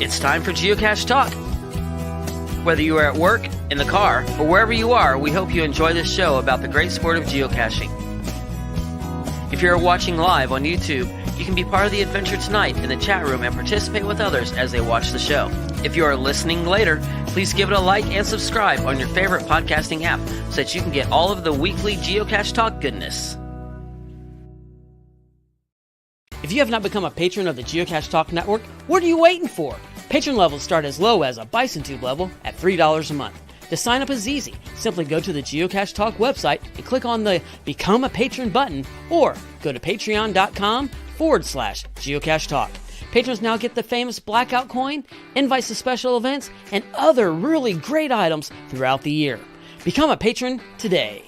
It's time for Geocache Talk. Whether you are at work, in the car, or wherever you are, we hope you enjoy this show about the great sport of geocaching. If you're watching live on YouTube, you can be part of the adventure tonight in the chat room and participate with others as they watch the show. If you are listening later, please give it a like and subscribe on your favorite podcasting app so that you can get all of the weekly Geocache Talk goodness. If you have not become a patron of the Geocache Talk Network, what are you waiting for? Patron levels start as low as a Bison Tube level at $3 a month. To sign up is easy. Simply go to the Geocache Talk website and click on the Become a Patron button, or go to patreon.com/Geocache Talk. Patrons now get the famous Blackout coin, invites to special events, and other really great items throughout the year. Become a patron today.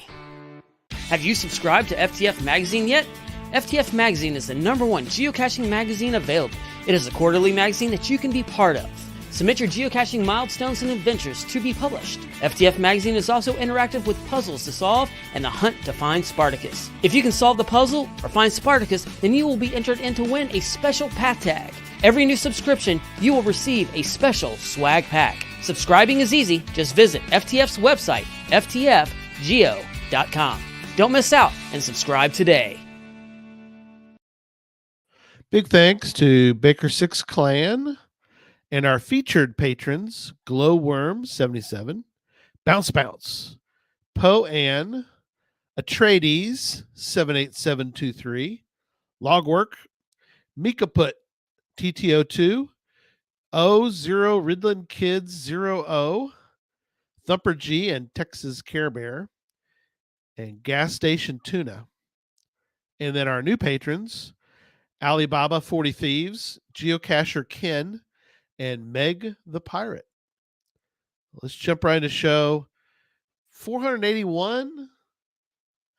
Have you subscribed to FTF Magazine yet? FTF Magazine is the #1 geocaching magazine available. It is a quarterly magazine that you can be part of. Submit your geocaching milestones and adventures to be published. FTF Magazine is also interactive with puzzles to solve and the hunt to find Spartacus. If you can solve the puzzle or find Spartacus, then you will be entered in to win a special path tag. Every new subscription, you will receive a special swag pack. Subscribing is easy. Just visit FTF's website, ftfgeo.com. Don't miss out and subscribe today. Big thanks to Baker 6 Clan and our featured patrons, Glowworm77, Bounce Bounce, Poe Ann, Atreides 78723, Logwork, Mika Put, TTO2, O0 Ridland Kids 00, Thumper G and Texas Care Bear, and Gas Station Tuna. And then our new patrons, Alibaba 40 Thieves, Geocacher Ken, and Meg the Pirate. Let's jump right into show 481,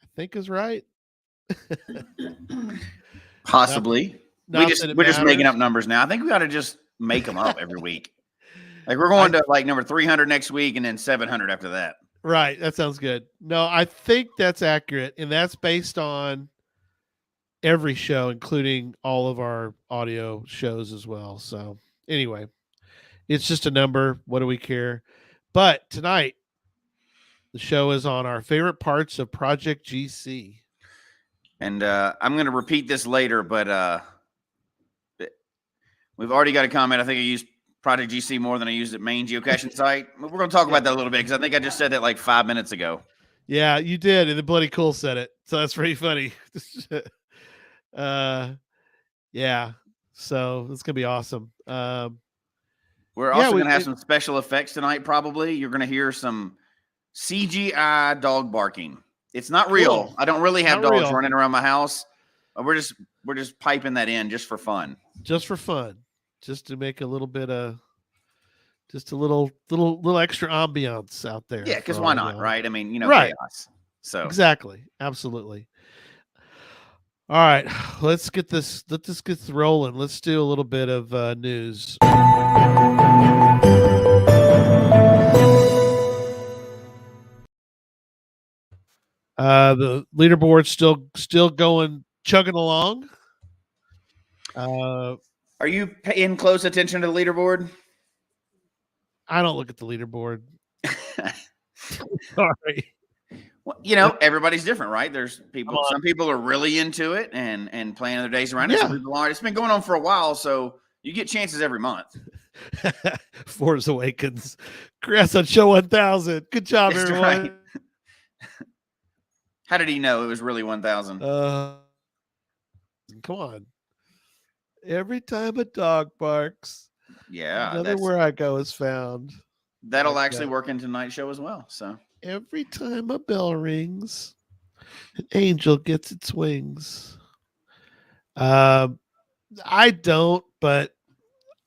I think is right. Possibly. We're just making up numbers now. I think we ought to just make them up every week. Like we're going to like number 300 next week and then 700 after that. Right. That sounds good. No, I think that's accurate. And that's based on every show, including all of our audio shows as well. So anyway, it's just a number. What do we care? But tonight, the show is on our favorite parts of Project GC. And I'm going to repeat this later, but we've already got a comment. I think I used Project GC more than I used at main geocaching site. We're going to talk about that a little bit because I think I just said that like 5 minutes ago. Yeah, you did. And the Bloody Cool said it. So that's pretty funny. Yeah. So it's going to be awesome. We're also going to have some special effects tonight, probably. You're going to hear some CGI dog barking. It's not real. Cool. I don't really have dogs running around my house. We're just piping that in just for fun. Just for fun. Just to make a little bit of just a little extra ambiance out there. Yeah, because why not, right? I mean, right. Chaos. So exactly. Absolutely. All right, let's get this rolling. Let's do a little bit of news. The leaderboard's still going, chugging along. Are you paying close attention to the leaderboard? I don't look at the leaderboard. Sorry. Well, everybody's different, right? There's people. Some people are really into it and planning their days around it. Some people aren't. It's been going on for a while, so you get chances every month. Force Awakens. Congrats on show 1000. Good job, That's everyone. Right. How did he know it was really 1000? Come on. Every time a dog barks, another where I go is found. That'll actually work in tonight's show as well. So every time a bell rings, an angel gets its wings. I don't, but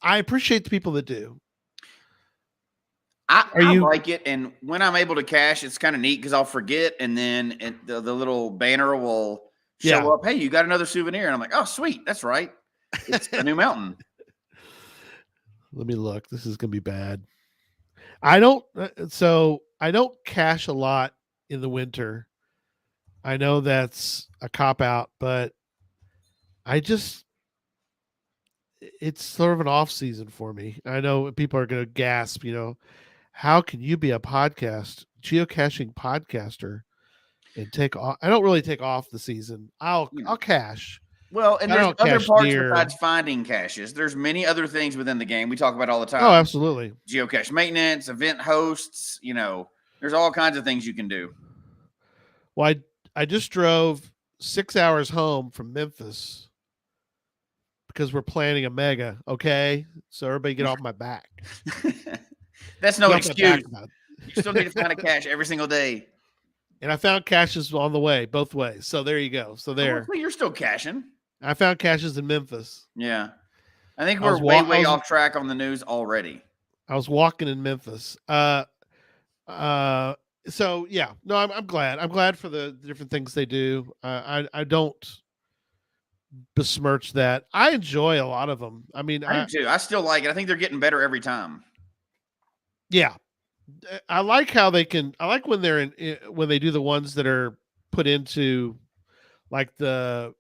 I appreciate the people that do. I like it, and when I'm able to cache, it's kind of neat because I'll forget, and then the little banner will show up. Hey, you got another souvenir, and I'm like, oh, sweet, that's right, it's a new mountain. Let me look. This is gonna be bad. I don't cache a lot in the winter. I know that's a cop out, but it's sort of an off season for me. I know people are going to gasp, how can you be a geocaching podcaster and take off? I don't really take off the season. I'll cache. Well, and I there's don't other cache parts near. besides finding caches. There's many other things within the game we talk about all the time. Oh, absolutely. Geocache maintenance, event hosts, there's all kinds of things you can do. Well, I just drove 6 hours home from Memphis because we're planning a mega. Okay, so everybody get off my back. That's no excuse. You still need to find a cache every single day. And I found caches on the way, both ways. So there you go. So there. Well, you're still caching. I found caches in Memphis. Yeah. I think we're way off track on the news already. I was walking in Memphis. So yeah, no, I'm glad. I'm glad for the different things they do. I don't besmirch that. I enjoy a lot of them. I mean, I do too. I still like it. I think they're getting better every time. Yeah. I like how they can. I like when when they do the ones that are put into like the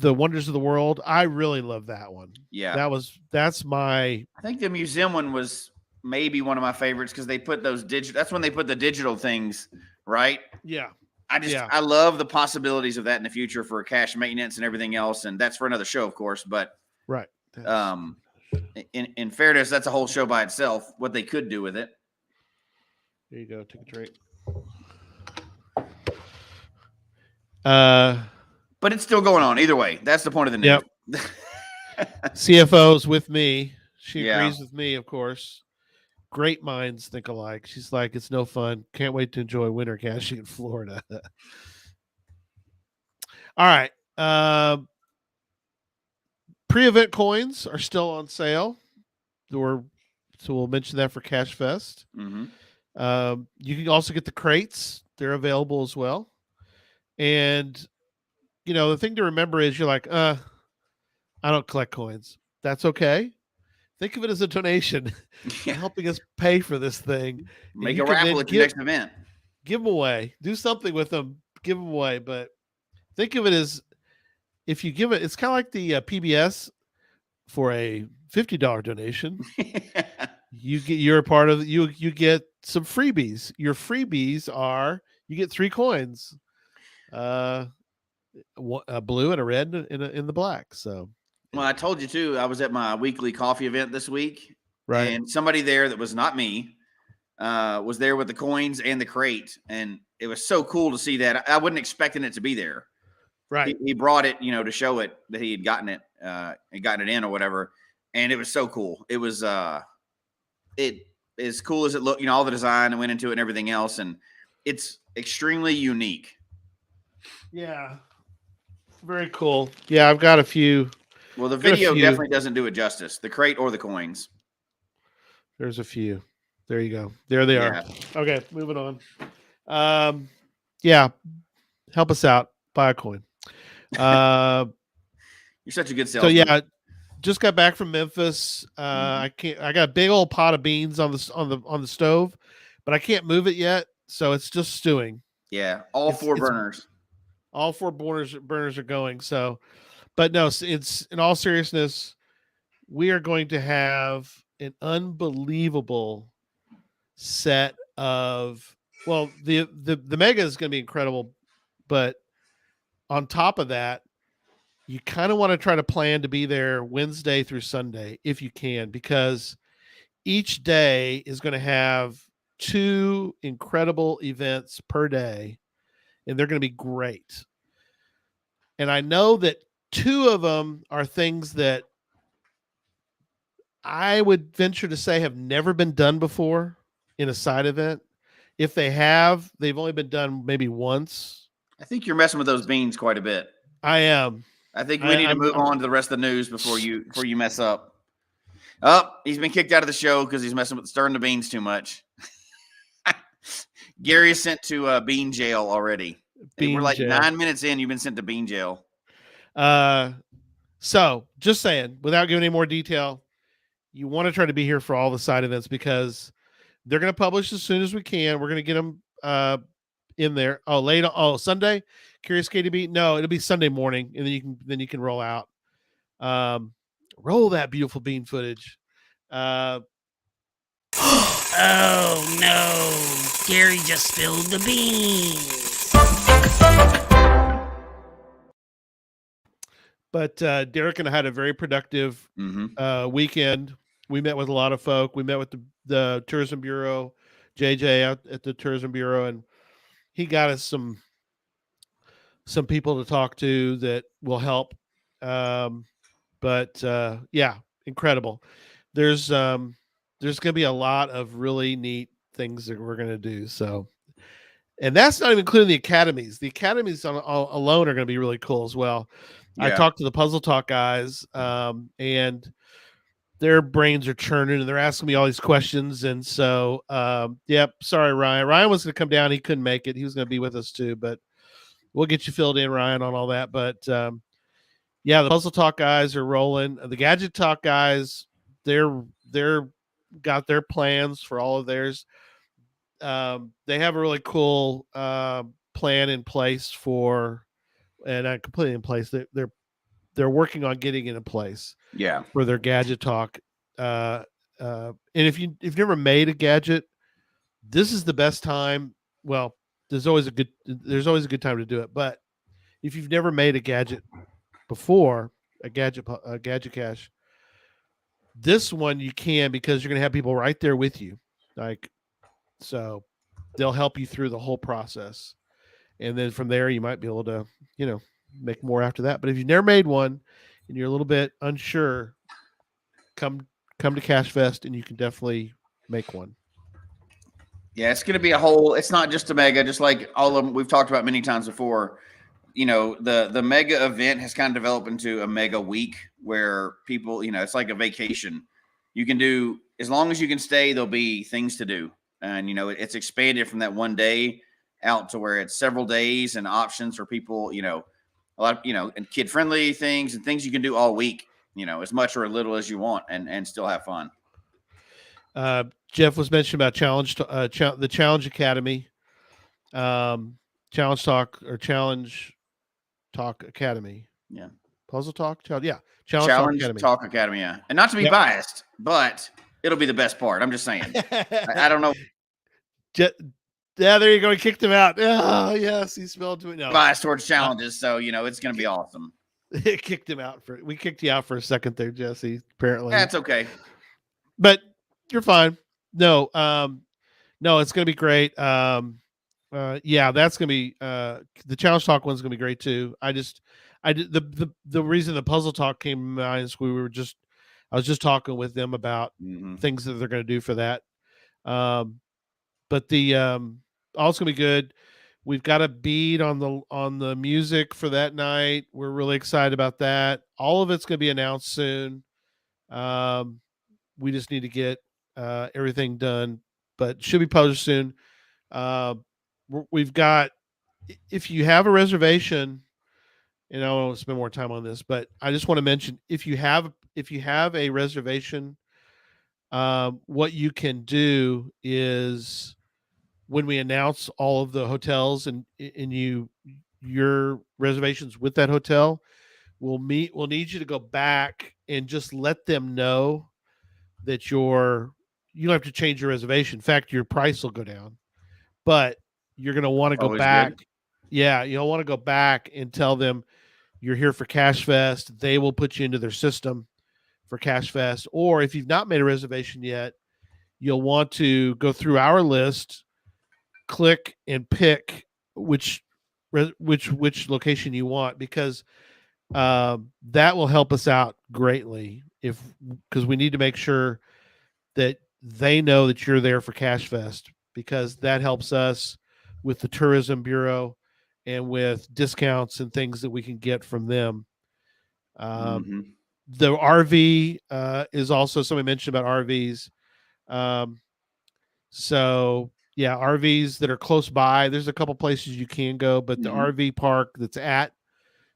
Wonders of the World. I really love that one. Yeah, that's my. I think the museum one was maybe one of my favorites because they put those digital. That's when they put the digital things, right? Yeah. I love the possibilities of that in the future for cache maintenance and everything else, and that's for another show, of course. But right. In fairness, that's a whole show by itself. What they could do with it. There you go. Take a drink. But it's still going on either way. That's the point of the news. Yep. CFO's with me. She agrees with me, of course. Great minds think alike. She's like, it's no fun. Can't wait to enjoy winter caching in Florida. All right. Pre-event coins are still on sale. So we'll mention that for Cache Fest. Mm-hmm. You can also get the crates. They're available as well. And, the thing to remember is you're like, I don't collect coins. That's okay. Think of it as a donation, helping us pay for this thing. Make a raffle at the next event. Give them away. Do something with them. Give them away. But think of it as if you give it, it's kind of like the PBS for a $50 donation. You're a part of you get some freebies. Your freebies are you get 3 coins, a blue and a red in the black. So, well, I told you too. I was at my weekly coffee event this week, right? And somebody there that was not me was there with the coins and the crate, and it was so cool to see that. I wasn't expecting it to be there. Right. He brought it, to show it that he had gotten it in or whatever, and it was so cool. It was it as cool as it looked, all the design and went into it and everything else, and it's extremely unique. Yeah. Very cool. Yeah, I've got a few. Well, the video definitely doesn't do it justice. The crate or the coins. There's a few. There you go. There they are. Okay, moving on. Yeah. Help us out. Buy a coin. You're such a good salesman. So yeah, just got back from Memphis. I got a big old pot of beans on the stove, but I can't move it yet, so it's just stewing. Yeah, all 4 burners. All 4 burners are going. So, but no, it's in all seriousness, we are going to have an unbelievable set of. Well, the mega is going to be incredible, but on top of that, you kind of want to try to plan to be there Wednesday through Sunday if you can, because each day is going to have 2 incredible events per day, and they're going to be great. And I know that 2 of them are things that I would venture to say have never been done before in a side event. If they have, they've only been done maybe once. I think you're messing with those beans quite a bit. I am. I think we need to move on to the rest of the news before you mess up. Oh, he's been kicked out of the show because he's messing with stirring the beans too much. Gary is sent to bean jail already. We're like jail. 9 minutes in. You've been sent to bean jail. So just saying, without giving any more detail, you want to try to be here for all the side events because they're going to publish as soon as we can. We're going to get them in there. Sunday, Curious KDB. No, it'll be Sunday morning, and then you can roll out. Roll that beautiful bean footage. Oh no, Gary just spilled the beans. But Derek and I had a very productive weekend. We met with a lot of folk. We met with the Tourism Bureau, JJ out at the Tourism Bureau, and he got us some people to talk to that will help. But yeah, incredible. There's going to be a lot of really neat things that we're going to do. So, and that's not even including the academies. The academies alone are going to be really cool as well. Yeah. I talked to the Puzzle Talk guys, and their brains are churning and they're asking me all these questions. And so, yep, sorry, Ryan. Ryan was going to come down. He couldn't make it. He was going to be with us too, but we'll get you filled in, Ryan, on all that. But yeah, the Puzzle Talk guys are rolling. The Gadget Talk guys, they're got their plans for all of theirs. They have a really cool plan in place for, and not completely in place. They're working on getting it in place. Yeah. For their Gadget Talk. And if you've never made a gadget, this is the best time. Well, there's always a good time to do it. But if you've never made a gadget before, a gadget cache, this one you can, because you're going to have people right there with you. Like, so they'll help you through the whole process. And then from there, you might be able to, make more after that. But if you've never made one and you're a little bit unsure, come to Cache Fest and you can definitely make one. Yeah, it's going to be it's not just a mega, just like all of them we've talked about many times before. The mega event has kind of developed into a mega week where people, it's like a vacation. You can do, as long as you can stay, there'll be things to do. And, it's expanded from that one day out to where it's several days and options for people, a lot of, and kid friendly things and things you can do all week, as much or a little as you want and still have fun. Jeff was mentioning about the Challenge Academy, Challenge Talk Academy. Yeah. Puzzle Talk. Challenge Talk Academy. Yeah. And not to be biased, but it'll be the best part. I'm just saying. I don't know. Yeah, there you go. He kicked him out. Oh, yes, he spelled to it. No, biased towards challenges, so it's going to be awesome. We kicked you out for a second there, Jesse. Apparently, that's okay. But you're fine. No, it's going to be great. Yeah, that's going to be the Challenge Talk one's going to be great too. I did the reason the Puzzle Talk came to mind is I was just talking with them about things that they're going to do for that. But the all's going to be good. We've got a bead on the music for that night. We're really excited about that. All of it's going to be announced soon. We just need to get everything done, but should be published soon. We've got, if you have a reservation, and I won't spend more time on this, but I just want to mention, if you have a reservation, what you can do is, when we announce all of the hotels and your reservations with that hotel, we'll need you to go back and just let them know that you don't have to change your reservation. In fact, your price will go down, but you're going to want to go back. Good. Yeah. You'll want to go back and tell them you're here for Cache Fest. They will put you into their system for Cache Fest. Or if you've not made a reservation yet, you'll want to go through our list, click and pick which location you want, because that will help us out greatly, because we need to make sure that they know that you're there for Cache Fest, because that helps us with the Tourism Bureau and with discounts and things that we can get from them. The RV is also, somebody mentioned about RVs. So yeah, RVs that are close by, there's a couple places you can go, but the RV park that's at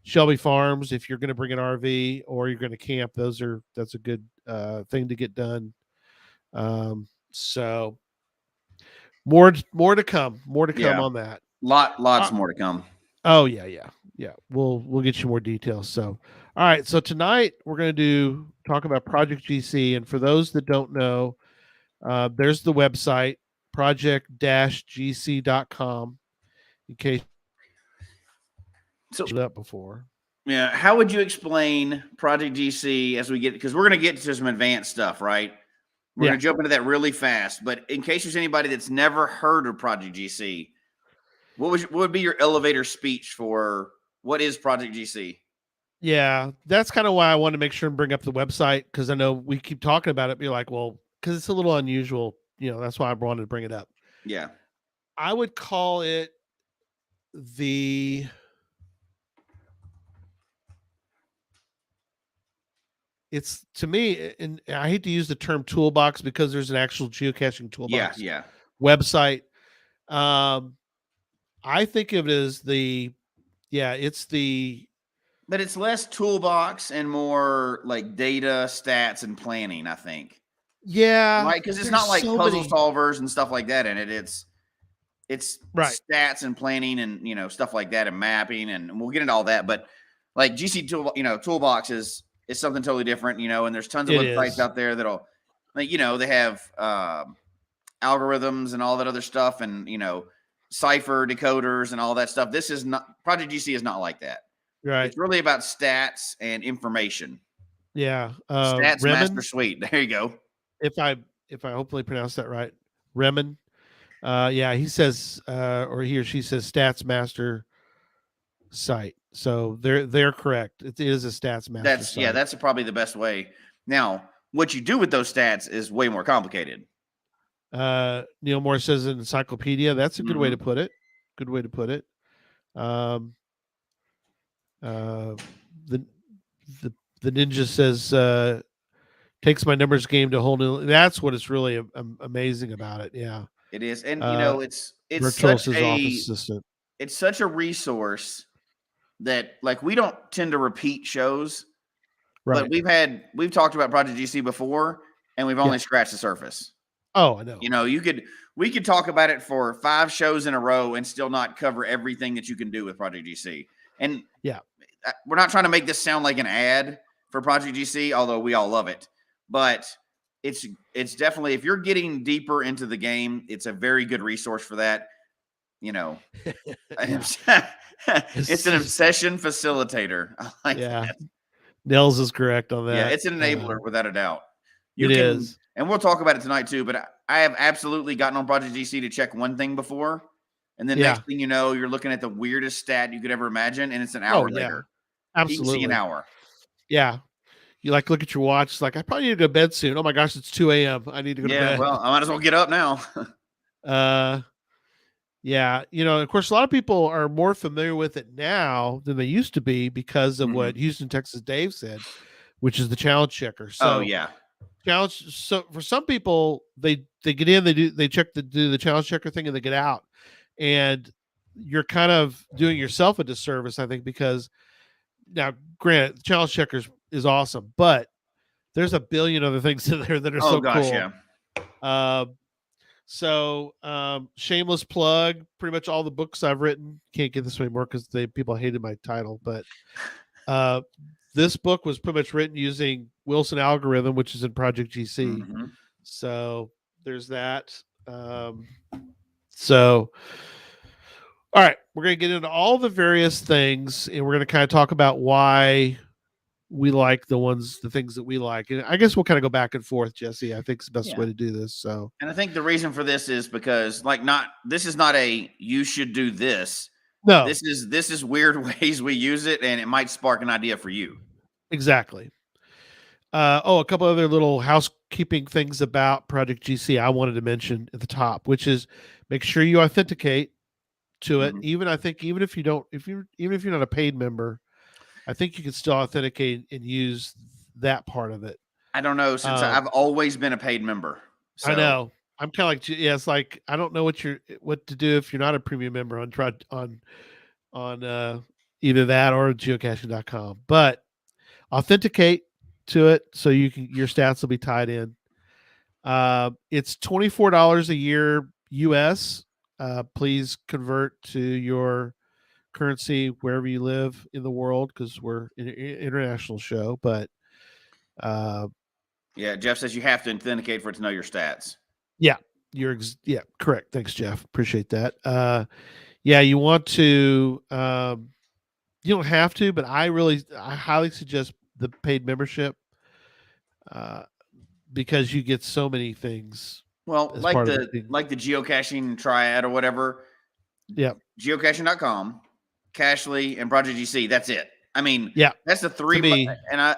Shelby Farms, if you're going to bring an RV or you're going to camp, that's a good thing to get done. So more to come on that. Lots more to come. Oh yeah. We'll get you more details. So, all right. So tonight we're going to talk about Project GC, and for those that don't know, there's the website project-gc.com. In case So you up before. yeah, how would you explain Project GC as we get, because we're going to get to some advanced stuff, right? We're Yeah. going to jump into that really fast. But in case there's anybody that's never heard of Project GC, what would be your elevator speech for what is Project GC? Yeah, that's kind of why I want to make sure and bring up the website, because I know we keep talking about it. Be like, well, because it's a little unusual. That's why I wanted to bring it up. Yeah. I would call it the it's to me, and I hate to use the term toolbox because there's an actual geocaching Yeah. toolbox Yeah. website. Um, I think of it as it's the But it's less toolbox and more like data, stats, and planning, I think. yeah. Right? Because it's There's not like so puzzle many solvers and stuff like that in it. It's right. stats and planning and stuff like that and mapping, and we'll get into all that. But like GC toolbox is something totally different, and there's tons of It websites is out there that'll like they have algorithms and all that other stuff, and cipher decoders and all that stuff. This is not Project GC is not like that. right. It's really about stats and information. Yeah. Stats Master Remen, Suite. There you go. if I hopefully pronounce that right, Remen. Yeah, he says, or he or she says, Stats Master site. So they're correct. It is a Stats Master site. That's probably the best way. Now, what you do with those stats is way more complicated. Neil Moore says an encyclopedia. That's a good way to Mhm. put it. Good way to put it. The the ninja says takes my numbers game to a whole new. That's what is really amazing about it. Yeah. It is, and it's Virtual such says office a assistant. it's such a resource that like we don't tend to repeat shows, but Right. we've talked about Project GC before, and we've only Yeah. scratched the surface. Oh, I know. We could talk about it for 5 shows in a row and still not cover everything that you can do with Project GC. And Yeah. we're not trying to make this sound like an ad for Project GC, although we all love it. But it's definitely, if you're getting deeper into the game, it's a very good resource for that. It's an obsession facilitator. I like that. Nels is correct on that. Yeah, it's an enabler without a doubt. It is. And we'll talk about it tonight too, but I have absolutely gotten on Project GC to check one thing before. And then next thing you know, you're looking at the weirdest stat you could ever imagine, and it's an hour later. Absolutely. An hour. Yeah. You look at your watch, it's like, I probably need to go to bed soon. Oh my gosh, it's 2 a.m. I need to go to bed. Well, I might as well get up now. Yeah. Of course, a lot of people are more familiar with it now than they used to be because of what Houston, Texas Dave said, which is the challenge checker. So challenge. So for some people, they get in, they check do the challenge checker thing, and they get out, and you're kind of doing yourself a disservice, I think, because now, granted, the challenge checker is awesome, but there's a billion other things in there that are cool. Yeah. So shameless plug, pretty much all the books I've written. Can't get this anymore because people hated my title, but this book was pretty much written using Wilson algorithm, which is in Project GC. Mm-hmm. So there's that. So all right, we're going to get into all the various things, and we're going to kind of talk about why we like the things that we like. And I guess we'll kind of go back and forth, Jesse. I think it's the best way to do this. So, and I think the reason for this is because this is not a, you should do this. No, this is weird ways we use it, and it might spark an idea for you. Exactly. A couple other little housekeeping things about Project GC I wanted to mention at the top, which is make sure you authenticate to it. Even if you're not a paid member, I think you can still authenticate and use that part of it. I don't know, since I've always been a paid member. So. I know. I'm kind of like, it's like, I don't know what to do if you're not a premium member on either that or geocaching.com, but authenticate to it so your stats will be tied in. It's $24 a year US. Please convert to your currency wherever you live in the world because we're an international show. But yeah, Jeff says you have to authenticate for it to know your stats. yeah, yeah, correct. Thanks, Jeff. Appreciate that. Yeah, you want to. You don't have to, but I highly suggest the paid membership because you get so many things. Well, as like part of the geocaching triad or whatever. Yeah. Geocaching.com, Cashly, and Project GC. That's it. I mean, yeah, that's the three. me, and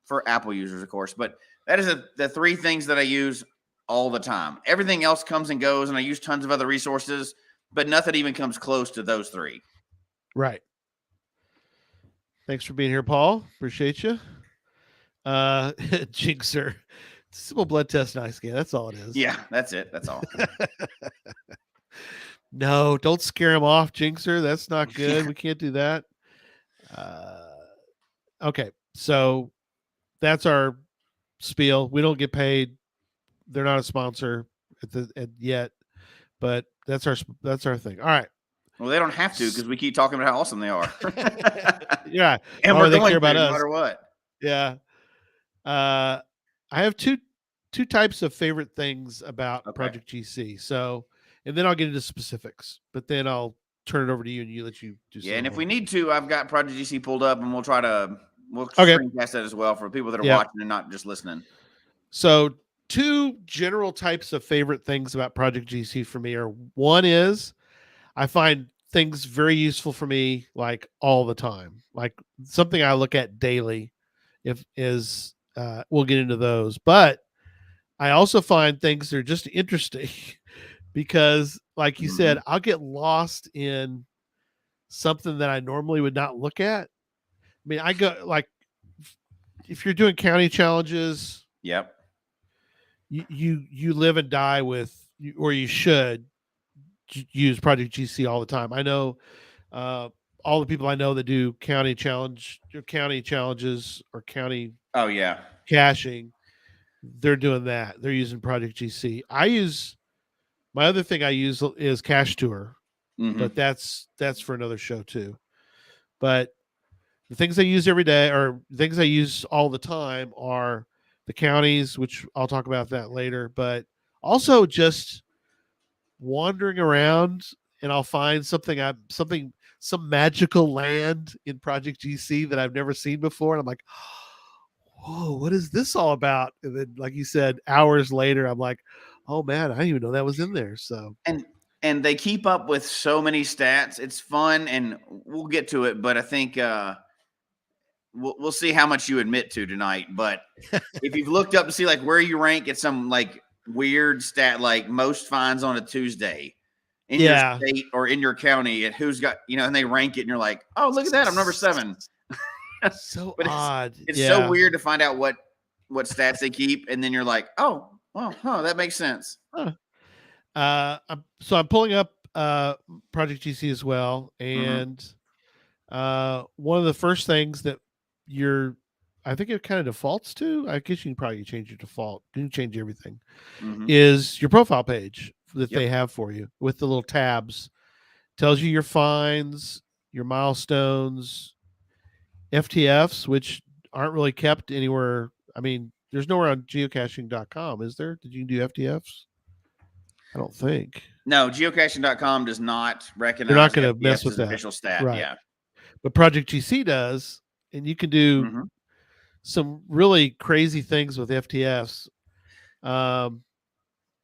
for Apple users, of course, but that is the three things that I use all the time. Everything else comes and goes, and I use tons of other resources, but nothing even comes close to those three. Right. Thanks for being here, Paul. Appreciate you. Jinxer. Simple blood test, nice scan. That's all it is. Yeah, that's it. That's all. No, don't scare him off, Jinxer. That's not good. We can't do that. Okay, so that's our spiel. We don't get paid. They're not a sponsor yet, but that's our thing. All right. Well, they don't have to because we keep talking about how awesome they are. Yeah, and we're going to no matter what. Yeah. I have two types of favorite things about Project GC. So, and then I'll get into specifics, but then I'll turn it over to you and let you do. Yeah, and if we need to, I've got Project GC pulled up, and we'll screencast that as well for people that are watching and not just listening. So, two general types of favorite things about Project GC for me are: one is I find things very useful for me, like all the time, like something I look at daily. We'll get into those, but I also find things that are just interesting because, like you said, I'll get lost in something that I normally would not look at. I mean, I go like if you're doing county challenges, yep, you live and die with, or you should use Project GC all the time. I know all the people I know that do county challenges or county caching, they're doing that. They're using Project GC. My other thing I use is Cache Tour, but that's for another show too. But the things I use every day, or things I use all the time, are the counties, which I'll talk about that later, but also just wandering around and I'll find some magical land in Project GC that I've never seen before. And I'm like, whoa, what is this all about? And then, like you said, hours later, I'm like, oh man, I didn't even know that was in there. So, and they keep up with so many stats. It's fun, and we'll get to it, but I think we'll see how much you admit to tonight. But if you've looked up to see like where you rank at some like weird stat, like most finds on a Tuesday in your state or in your county, and who's got, and they rank it, and you're like, oh, look at that, I'm number 7. So but odd. It's so weird to find out what stats they keep, and then you're like, oh, well, that makes sense. So I'm pulling up Project GC as well, and one of the first things that I think it kind of defaults to, I guess you can probably change your default, you can change everything, is your profile page that they have for you with the little tabs. Tells you your finds, your milestones, FTFs, which aren't really kept anywhere. I mean, there's nowhere on geocaching.com, is there? Did you do FTFs? I don't think. No, geocaching.com does not recognize. They're not going to mess with that official stat. Right. Yeah, but Project GC does, and you can do some really crazy things with FTFs.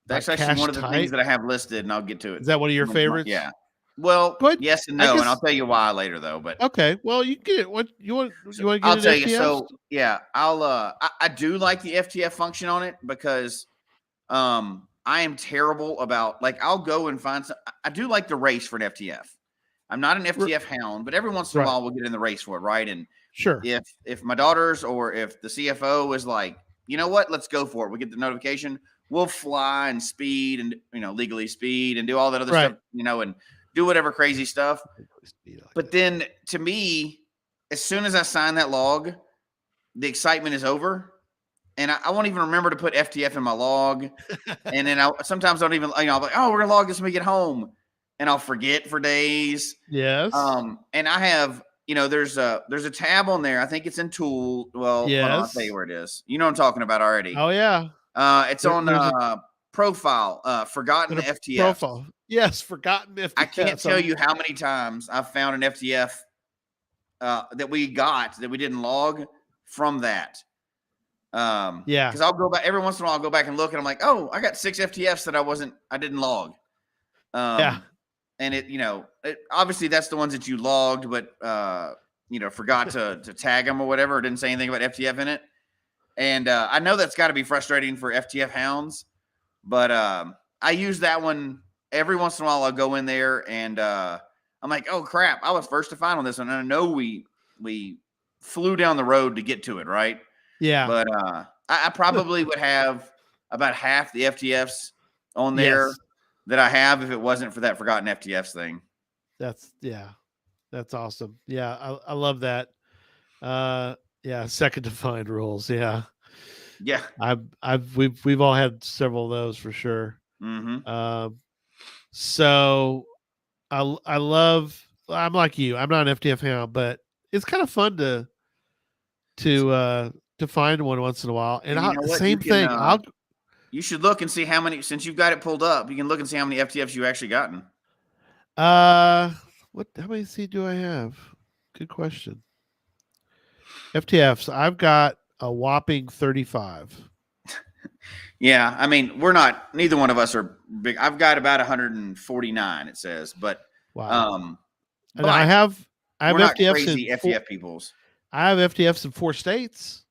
That's like actually one of the things that I have listed, and I'll get to it. Is that one of your favorites? Yeah. Well, yes and no, and I'll tell you why later, though. But okay, well, you can get it. What you want? You want to get? I'll tell you. FTFs? So yeah, I do like the FTF function on it because I am terrible about, like, I'll go and find some. I do like the race for an FTF. I'm not an FTF hound, but every once in a while we'll get in the race for it, right? And sure, if my daughters or if the CFO is like, you know what, let's go for it. We get the notification. We'll fly and speed and legally speed and do all that other stuff, and do whatever crazy stuff. But then, to me, as soon as I sign that log, the excitement is over. And I won't even remember to put FTF in my log. And then sometimes I don't even, I'll be like, oh, we're going to log this when we get home. and I'll forget for days. Yes. And I have, there's a tab on there. I think it's in tool. Well, hold on, I'll tell you Yes. where it is. You know what I'm talking about already. Oh yeah. It's There's on a profile, forgotten bit of FTF. profile. Yes, forgotten FTF. I can't tell you how many times I've found an FTF that we didn't log from that. Yeah. Because I'll go back every once in a while. I'll go back and look, and I'm like, oh, I got 6 FTFs that I didn't log. Yeah. And obviously that's the ones that you logged, but forgot to tag them or whatever, or didn't say anything about FTF in it. And I know that's got to be frustrating for FTF hounds, but I use that one every once in a while. I'll go in there and I'm like, oh crap, I was first to find on this one. And I know we flew down the road to get to it, right? Yeah. But I probably would have about half the FTFs on there that I have if it wasn't for that forgotten FTFs thing. That's awesome. Yeah, I love that. Second to find rules. Yeah. Yeah. We've all had several of those for sure. Mm-hmm. So I'm like you. I'm not an FTF hound, but it's kind of fun to find one once in a while. And same thing. You should look and see how many, since you've got it pulled up, you can look and see how many FTFs you actually gotten. How many do I have? Good question. FTFs, I've got a whopping 35. Yeah, I mean, neither one of us are big. I've got about 149, it says, but wow. And but I have we're not FTFs crazy FTF peoples. I have FTFs in 4 states.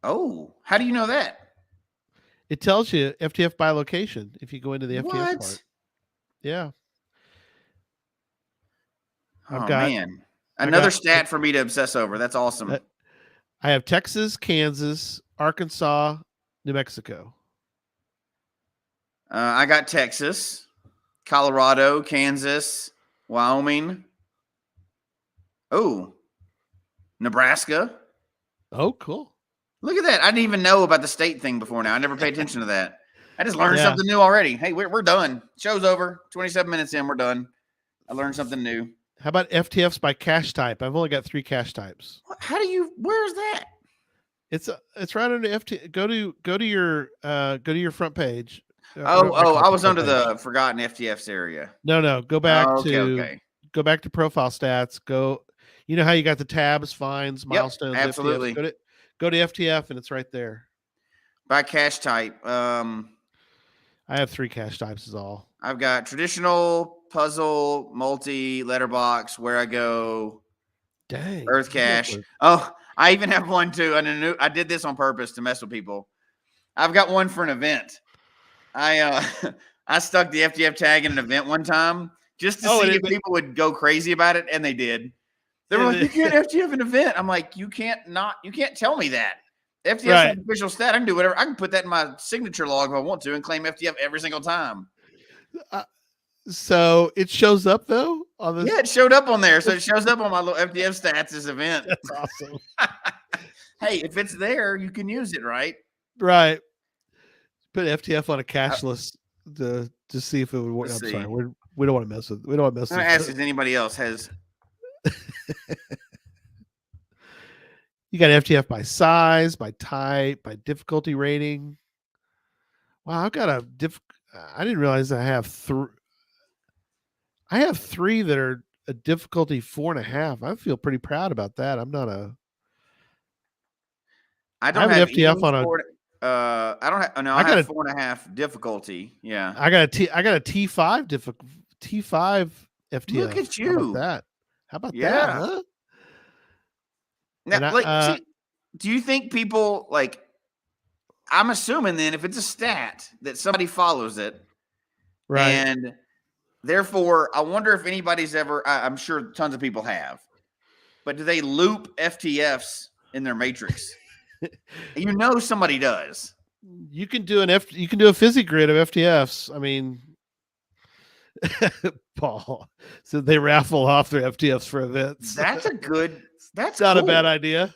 Oh, how do you know that? It tells you FTF by location if you go into the FTF What? part. Yeah. Man. Another stat for me to obsess over. That's awesome. I have Texas, Kansas, Arkansas, New Mexico. I got Texas, Colorado, Kansas, Wyoming. Oh, Nebraska. Oh, cool. Look at that. I didn't even know about the state thing before now. I never paid attention to that. I just learned something new already. Hey, we're done. Show's over. 27 minutes in, we're done. I learned something new. How about FTFs by cache type? I've only got 3 cache types. Where's that? It's right under FT. Go to your front page. I was under the forgotten FTFs area. No. Go back Go back to profile stats. Go. You know how you got the tabs, finds, milestones. Absolutely. FTF. Go to FTF, and it's right there. By cache type. I have 3 cache types is all. I've got traditional, puzzle, multi, letterbox, where I go. Dang. Earth cache. Oh, I even have one too. I did this on purpose to mess with people. I've got one for an event. I stuck the FTF tag in an event one time just to see if people would go crazy about it, and they did. They were like, "You can't FTF an event." I'm like, "You can't tell me that." FTF is an official stat. I can do whatever. I can put that in my signature log if I want to and claim FTF every single time. So it shows up though on this. Yeah, it showed up on there. So it shows up on my little FTF stats as event. That's awesome. Hey, if it's there, you can use it, right? Right. Put FTF on a cache list to see if it would work. I'm sorry. We don't want to mess with. We don't want to mess with. I'm gonna ask if anybody else has. You got FTF by size, by type, by difficulty rating. Wow, I've got I didn't realize I have 3. I have 3 that are a difficulty 4.5. I feel pretty proud about that. I'm not a. I don't have FTF on a. I don't have. No, I have 4.5 difficulty. Yeah, I got a T5 T5 FTF. Look at you. How about that? Huh? Now, do you think people like? I'm assuming then if it's a stat that somebody follows it, right? And therefore, I wonder if anybody's ever. I'm sure tons of people have, but do they loop FTFs in their matrix? Somebody does. You can do You can do a fizzy grid of FTFs. I mean, Paul. So they raffle off their FTFs for events. That's not cool. a bad idea.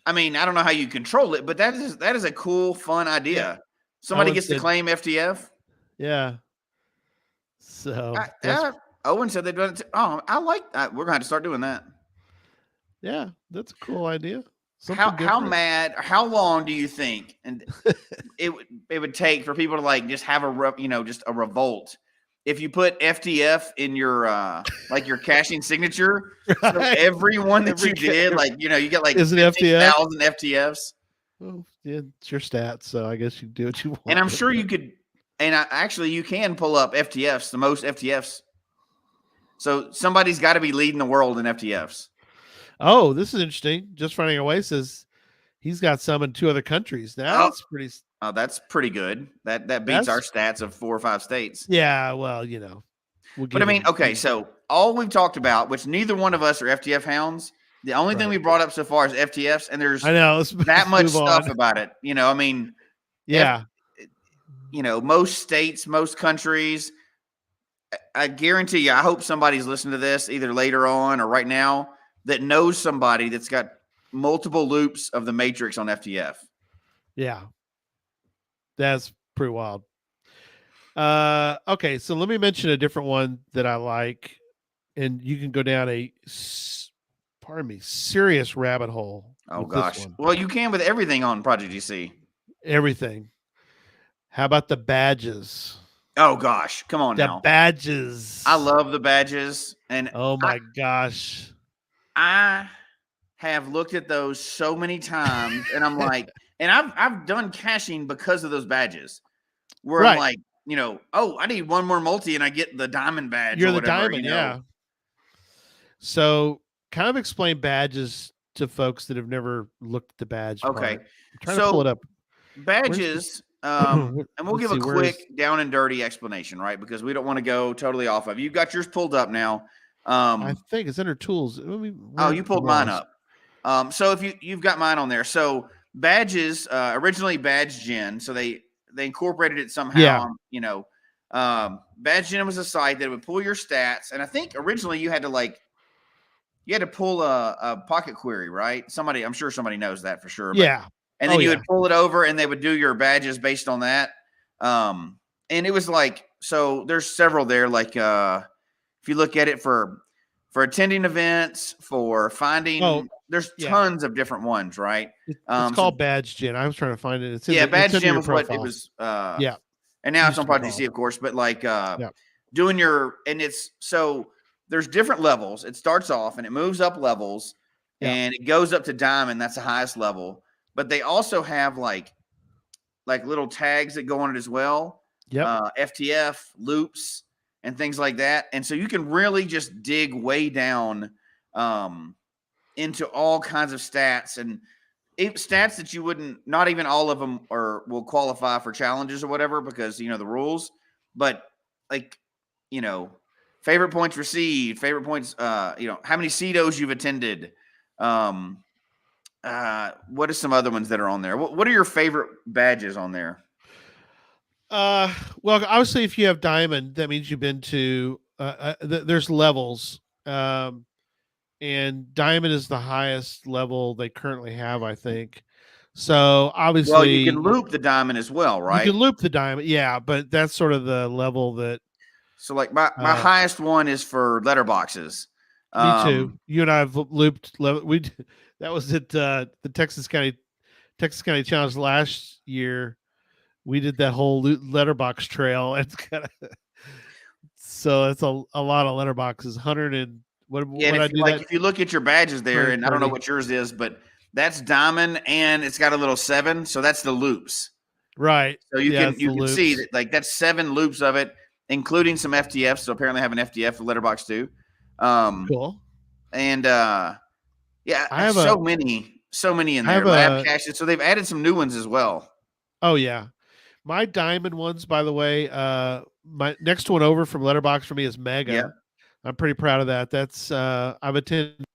I mean, I don't know how you control it, but that is a cool, fun idea. Yeah. Somebody gets to claim FTF. Yeah. So Owen said they've done it. Oh, I like that. We're gonna have to start doing that. Yeah, that's a cool idea. How Something different. mad? How long do you think? And it would take for people to like just have just a revolt. If you put FTF in your like your caching signature, so Right. every one that Every you did, like you get like is it FTF? 15,000 FTFs. Well, yeah, it's your stats, so I guess you do what you want. And I'm sure you could, and actually you can pull up FTFs, the most FTFs. So somebody's got to be leading the world in FTFs. Oh, this is interesting. Just Running Away says he's got some in 2 other countries. That's pretty. Oh, that's pretty good. That beats our stats of 4 or 5 states. Yeah, well, But I mean, okay, so all we've talked about, which neither one of us are FTF hounds. The only thing we brought up so far is FTFs, and there's I know that much stuff about it. I mean, yeah. Most states, most countries. I guarantee you, I hope somebody's listening to this either later on or right now that knows somebody that's got multiple loops of the Matrix on FTF. Yeah. That's pretty wild. Okay, so let me mention a different one that I like, and you can go down a serious rabbit hole. Oh gosh. Well, you can with everything on Project GC. Everything. How about the badges? Oh gosh, come on now. The badges. I love the badges, and oh my gosh, I have looked at those so many times, and I'm like, and I've done caching because of those badges, where I'm like, oh, I need one more multi, and I get the diamond badge. You're the diamond, yeah. So, kind of explain badges to folks that have never looked at the badge. Okay, I'm trying to pull it up. Badges. And we'll give a quick down and dirty explanation, right? Because we don't want to go totally off of. You've got yours pulled up now. I think it's under tools. You pulled mine up. So if you've got mine on there. So badges, originally Badge Gen. So they incorporated it somehow. Yeah. Badge Gen was a site that would pull your stats, and I think originally you had to pull a pocket query, right? I'm sure somebody knows that for sure. Yeah. And then you would pull it over and they would do your badges based on that. And it was like, so there's several there. Like, if you look at it for attending events, for finding, there's tons of different ones, right? It's called Badge Gen. I was trying to find it. Badge Gen was what it was. Yeah. And now it's on Project DC, of course, but like, doing so there's different levels. It starts off and it moves up levels and it goes up to diamond. That's the highest level. But they also have like little tags that go on it as well. Yeah. FTF loops and things like that. And so you can really just dig way down into all kinds of stats and stats that you wouldn't, not even all of them will qualify for challenges or whatever, because, the rules, but like, favorite points received, favorite points, how many CEDOs you've attended. What are some other ones that are on there? What are your favorite badges on there? Well, obviously, if you have diamond, that means you've been to. There's levels, and diamond is the highest level they currently have, I think. So obviously, well, you can loop the diamond as well, right? You can loop the diamond, yeah, but that's sort of the level that. So, like my highest one is for letterboxes. Me too. You and I have looped. That was at the Texas County Challenge last year. We did that whole letterbox trail. It's kind of so it's a lot of letterboxes. 100 and what? Yeah, if you look at your badges there, and I don't know what yours is, but that's diamond, and it's got a little 7. So that's the loops, right? So you can see that like that's 7 loops of it, including some FTFs. So apparently I have an FTF for letterbox too. Cool. And yeah, I have so many in there. Lab caches. So they've added some new ones as well. Oh yeah. My diamond ones, by the way, my next one over from Letterbox for me is Mega. Yeah. I'm pretty proud of that. That's I've attended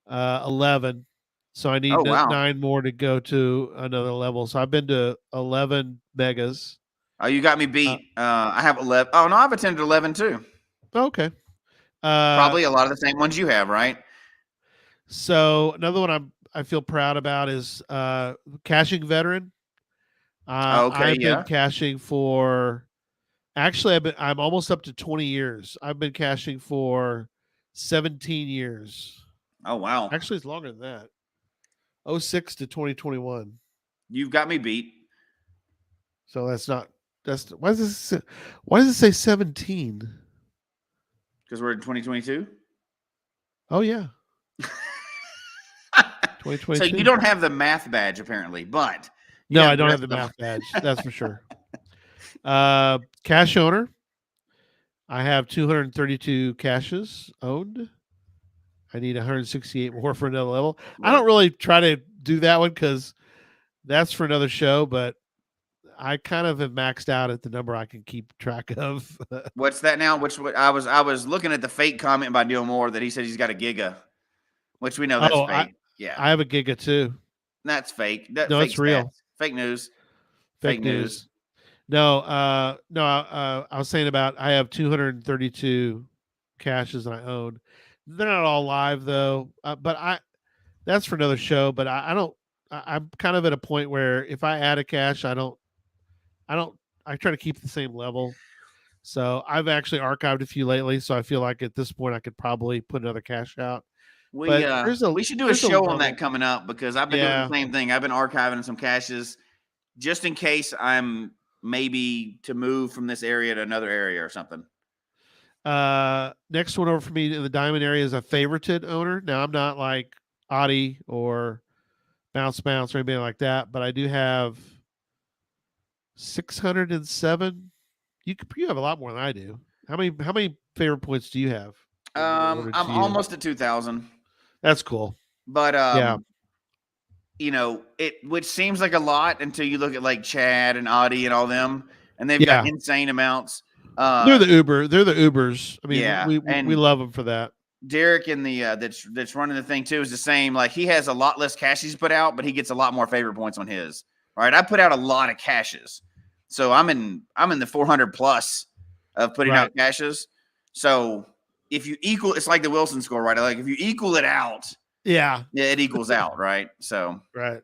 11, so I need 9 more to go to another level. So I've been to 11 megas. Oh, you got me beat. I have 11. Oh no, I've attended 11 too. Okay. Probably a lot of the same ones you have, right? So another one I feel proud about is Caching Veteran. I've been caching for Actually, I'm almost up to 20 years. I've been caching for 17 years. Oh wow. Actually, it's longer than that. 06 to 2021. You've got me beat. So that's why does it say 17? Because we're in 2022. Oh yeah, So 2022. you don't have the math badge apparently, but you No, have I the don't have rest the of math badge. That's for sure. Cache owner. I have 232 caches owned. I need 168 more for another level. I Right. don't really try to do that one because that's for another show, but I kind of have maxed out at the number I can keep track of. What's that now? I was looking at the fake comment by Neil Moore that he said he's got a giga, which we know that's Oh, fake. Yeah, I have a giga too. that's fake. No, Fake it's real. stats. Fake news. Fake news. No, I was saying about I have 232 caches that I own. They're not all live though, but that's for another show. But I don't. I'm kind of at a point where if I add a cache, I don't. I try to keep the same level. So I've actually archived a few lately. So I feel like at this point I could probably put another cache out. But We should do a there's a show on level. that coming up because I've been doing the same thing. I've been archiving some caches just in case I'm maybe to move from this area to another area or something. Next one over for me in the diamond area is a favorited owner. Now I'm not like Audi or Bounce or anything like that, but I do have 607. You have a lot more than I do. How many favorite points do you have? I'm almost at 2,000. That's cool. But yeah, you know, which seems like a lot until you look at like Chad and Audie and all them, and they've got insane amounts. They're the Uber. They're the Ubers. I mean, yeah, we love them for that. Derek in the that's running the thing too is the same. Like he has a lot less caches put out, but he gets a lot more favorite points on his. Right, I put out a lot of caches, so I'm in the 400 plus of putting out caches. So if you equal, it's like the Wilson score, right? Like if you equal it out, yeah, it equals out, right? So right.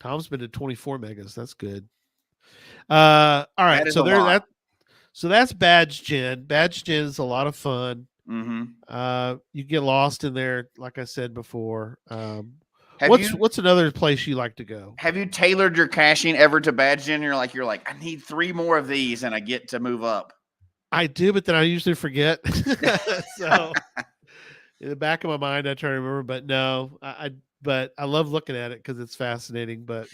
Tom's been to 24 megas. That's good. All right, so that's Badge Gen. Badge Gen is a lot of fun. Mm-hmm. You get lost in there, like I said before. What's another place you like to go? Have you tailored your caching ever to Badge Gen? You're like, I need 3 more of these, and I get to move up. I do, but then I usually forget. So in the back of my mind, I try to remember, but no, but I love looking at it because it's fascinating. But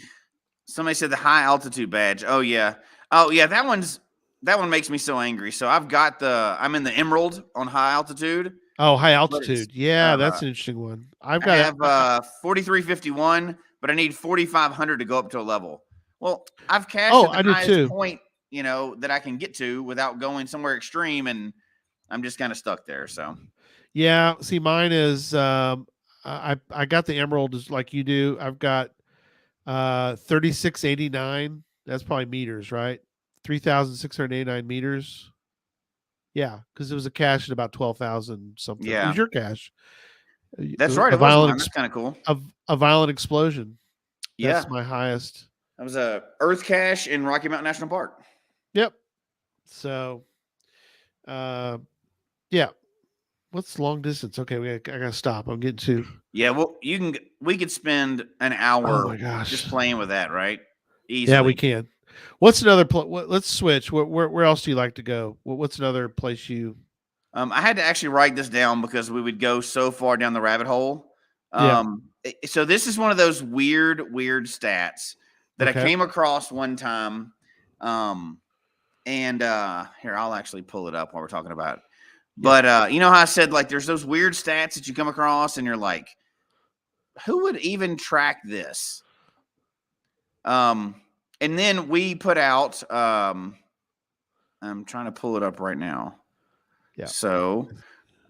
somebody said the high altitude badge. Oh yeah. That one makes me so angry. So I'm in the Emerald on high altitude. Oh, high altitude. Yeah, that's an interesting one. I have 4351, but I need 4,500 to go up to a level. Well, I've cached at the highest point, that I can get to without going somewhere extreme, and I'm just kind of stuck there. So yeah, see, mine is I got the Emerald just like you do. I've got 3689. That's probably meters, right? 3,689 meters. Yeah, because it was a cache at about 12,000 something. Yeah, it was your cache. That's right. It was mine. That's kind of cool. A violent explosion. Yeah, that's my highest. That was a Earth cache in Rocky Mountain National Park. Yep. So, yeah. What's long distance? Okay, I gotta stop. I'm getting to. Yeah, well, we could spend an hour. Oh my gosh, just playing with that, right? Easily. Yeah, we can. What's another let's switch. Where else do you like to go? What's another place you? I had to actually write this down because we would go so far down the rabbit hole. So this is one of those weird stats that I came across one time. And here, I'll actually pull it up while we're talking about it. But you know how I said, like, there's those weird stats that you come across and you're like, who would even track this? And then we put out, I'm trying to pull it up right now. Yeah. So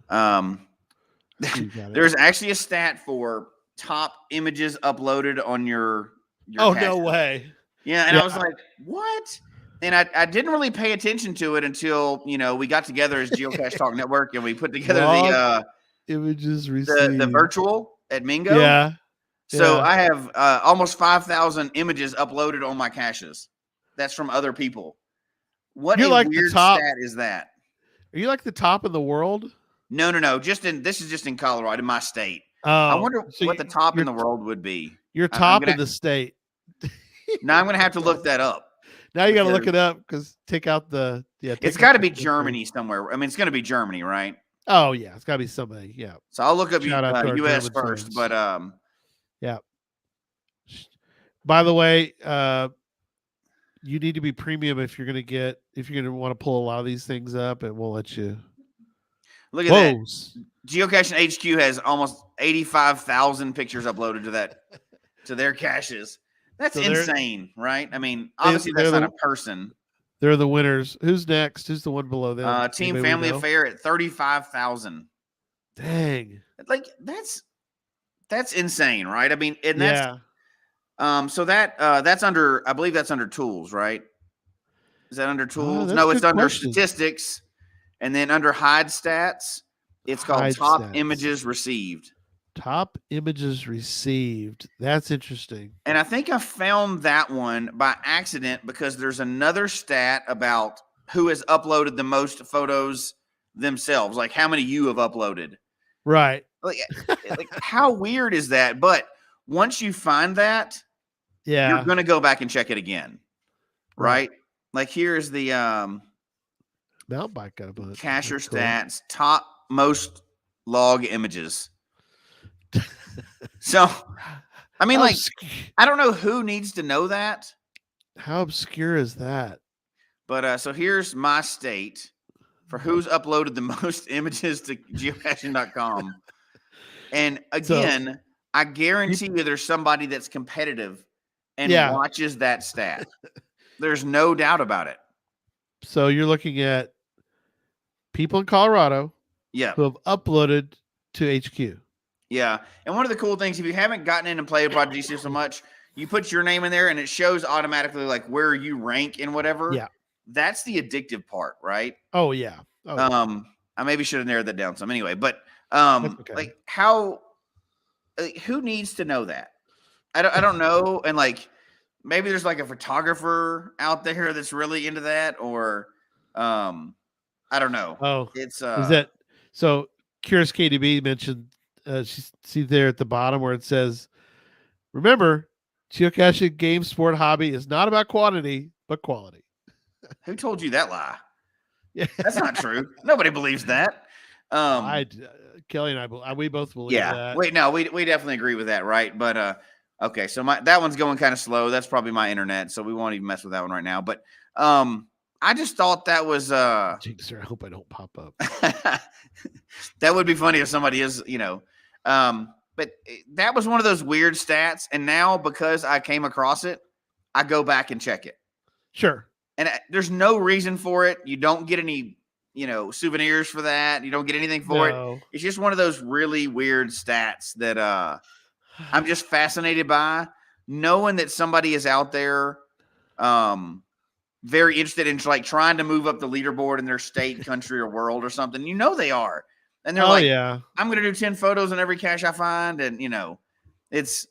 there's actually a stat for top images uploaded on your cache. No way. Yeah. And I was like, what? And I didn't really pay attention to it until, we got together as Geocache Talk Network and we put together the images received. The virtual at Mingo. Yeah. So I have almost 5,000 images uploaded on my caches. That's from other people. What You're a like the weird top. stat is that? Are you like the top in the world? No. This is just in Colorado, in my state. I Oh, wonder so what the top in you're the world would be. you're I'm top gonna in the state. now I'm gonna have to look that up. Now you got to look Because it up because take out the it's take got out to the be country. Germany somewhere. I mean, it's going to be Germany, right? Oh yeah, it's got to be somebody. Yeah. So I'll look up Shout out to our U.S. German first, friends. but Yeah. By the way, you need to be premium if you're going to want to pull a lot of these things up, and we'll let you. look at that. Geocaching HQ has almost 85,000 pictures uploaded to their caches. That's So insane, right? I mean, obviously that's not a person. They're the winners. Who's next? Who's the one below them? Team Family Affair at 35,000. Dang. Like that's insane, right? I mean, and that's so that's under, I believe that's under tools, right? Is that under tools? No, it's under statistics, and then under hide stats, it's called top images received. Top images received. That's interesting. And I think I found that one by accident because there's another stat about who has uploaded the most photos themselves, like how many you have uploaded. Right. Like how weird is that? But once you find that, you're going to go back and check it again. Right? Like here's the mountain bike got a bunch. Cacher stats, top most log images. So, I mean, I don't know who needs to know that. How obscure is that? But so here's my state for who's uploaded the most images to geocaching.com. And again, I guarantee you there's somebody that's competitive and watches that stat. There's no doubt about it. So you're looking at people in Colorado who have uploaded to HQ. Yeah. And one of the cool things, if you haven't gotten in and played Project GC so much, you put your name in there and it shows automatically like where you rank and whatever. Yeah. That's the addictive part, right? Oh yeah. I maybe should have narrowed that down some anyway, but like how who needs to know that? I don't know. And like maybe there's like a photographer out there that's really into that, or I don't know. Oh, it's is that so? Curious KDB mentioned see there at the bottom where it says, remember, geocaching game sport hobby is not about quantity but quality. Who told you that lie? Yeah, that's not true. Nobody believes that. Kelly and I we both believe that. Wait, no, we definitely agree with that, right? But okay, so that one's going kind of slow. That's probably my internet, so we won't even mess with that one right now. But I just thought that was Jinxer, I hope I don't pop up. That would be funny if somebody is, but that was one of those weird stats. And now because I came across it, I go back and check it. Sure. And there's no reason for it. You don't get any, souvenirs for that. You don't get anything for it. It's just one of those really weird stats that I'm just fascinated by, knowing that somebody is out there very interested in like trying to move up the leaderboard in their state, country, or world or something. They are. And they're I'm going to do 10 photos on every cache I find. And, it's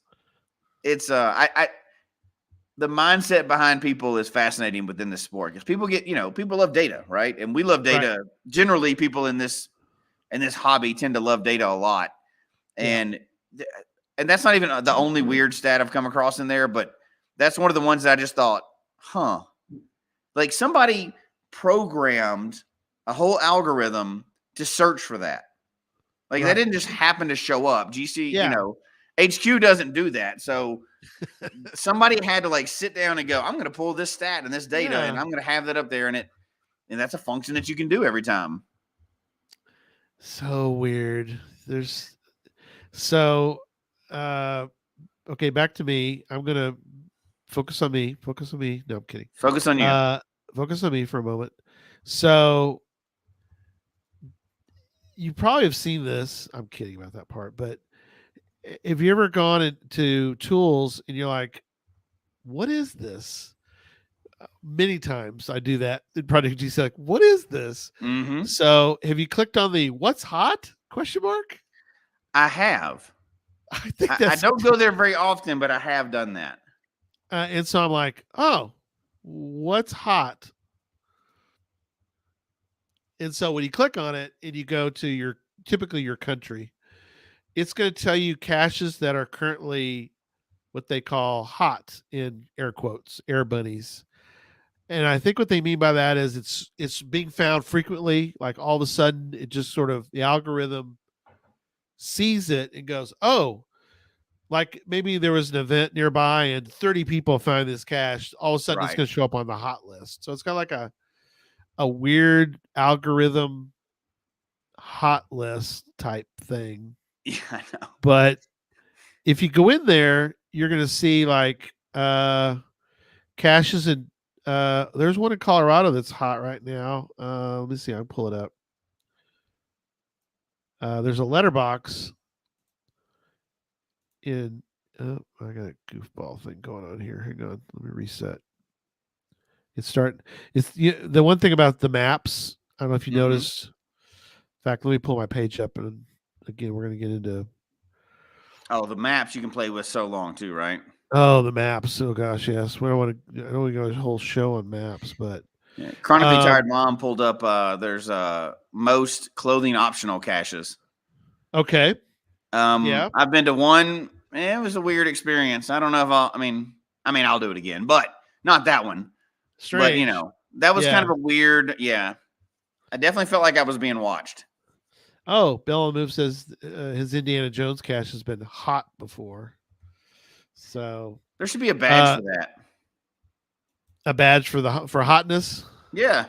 the mindset behind people is fascinating within this sport because people get, people love data, right? And we love data. Right. Generally, people in this hobby tend to love data a lot. And that's not even the only weird stat I've come across in there, but that's one of the ones that I just thought, like somebody programmed a whole algorithm to search for that. Like that didn't just happen to show up. GC, HQ doesn't do that. So somebody had to like sit down and go, I'm going to pull this stat and this data and I'm going to have that up there. And that's a function that you can do every time. So weird. Okay, back to me. I'm going to focus on me. No, I'm kidding. Focus on you. Focus on me for a moment. So you probably have seen this. I'm kidding about that part, but have you ever gone into tools and you're like, what is this? Many times I do that in Project GC, like, what is this? Mm-hmm. So have you clicked on the what's hot ? I have. I don't go there very often, but I have done that. And so I'm like, oh, what's hot? And so when you click on it and you go to typically your country, it's going to tell you caches that are currently what they call hot in air quotes, air bunnies. And I think what they mean by that is it's being found frequently. Like all of a sudden, it just sort of the algorithm sees it and goes, "Oh, like maybe there was an event nearby and 30 people find this cache. All of a sudden, it's Right. going to show up on the hot list." So it's kind of like a weird algorithm hot list type thing. Yeah, I know. But if you go in there, you're going to see like caches and there's one in Colorado that's hot right now. Let me see. I can pull it up. There's a letterbox in. Oh, I got a goofball thing going on here. Hang on. Let me reset. It's the one thing about the maps. I don't know if you Mhm. noticed. In fact, let me pull my page up, and again, we're going to get into. Oh, the maps you can play with so long too, right? Oh, the maps. Oh gosh, yes. We don't want to. I don't want to go a whole show on maps, but Yeah. Chronically Tired Mom pulled up. There's most clothing optional caches. okay. Yeah. I've been to one. It was a weird experience. I don't know if I'll do it again, but not that one. But Strange. that was Yeah. kind of a weird. Yeah, I definitely felt like I was being watched. Oh, Bill Move says his Indiana Jones cache has been hot before. So There should be a badge for that. a badge for hotness. Yeah.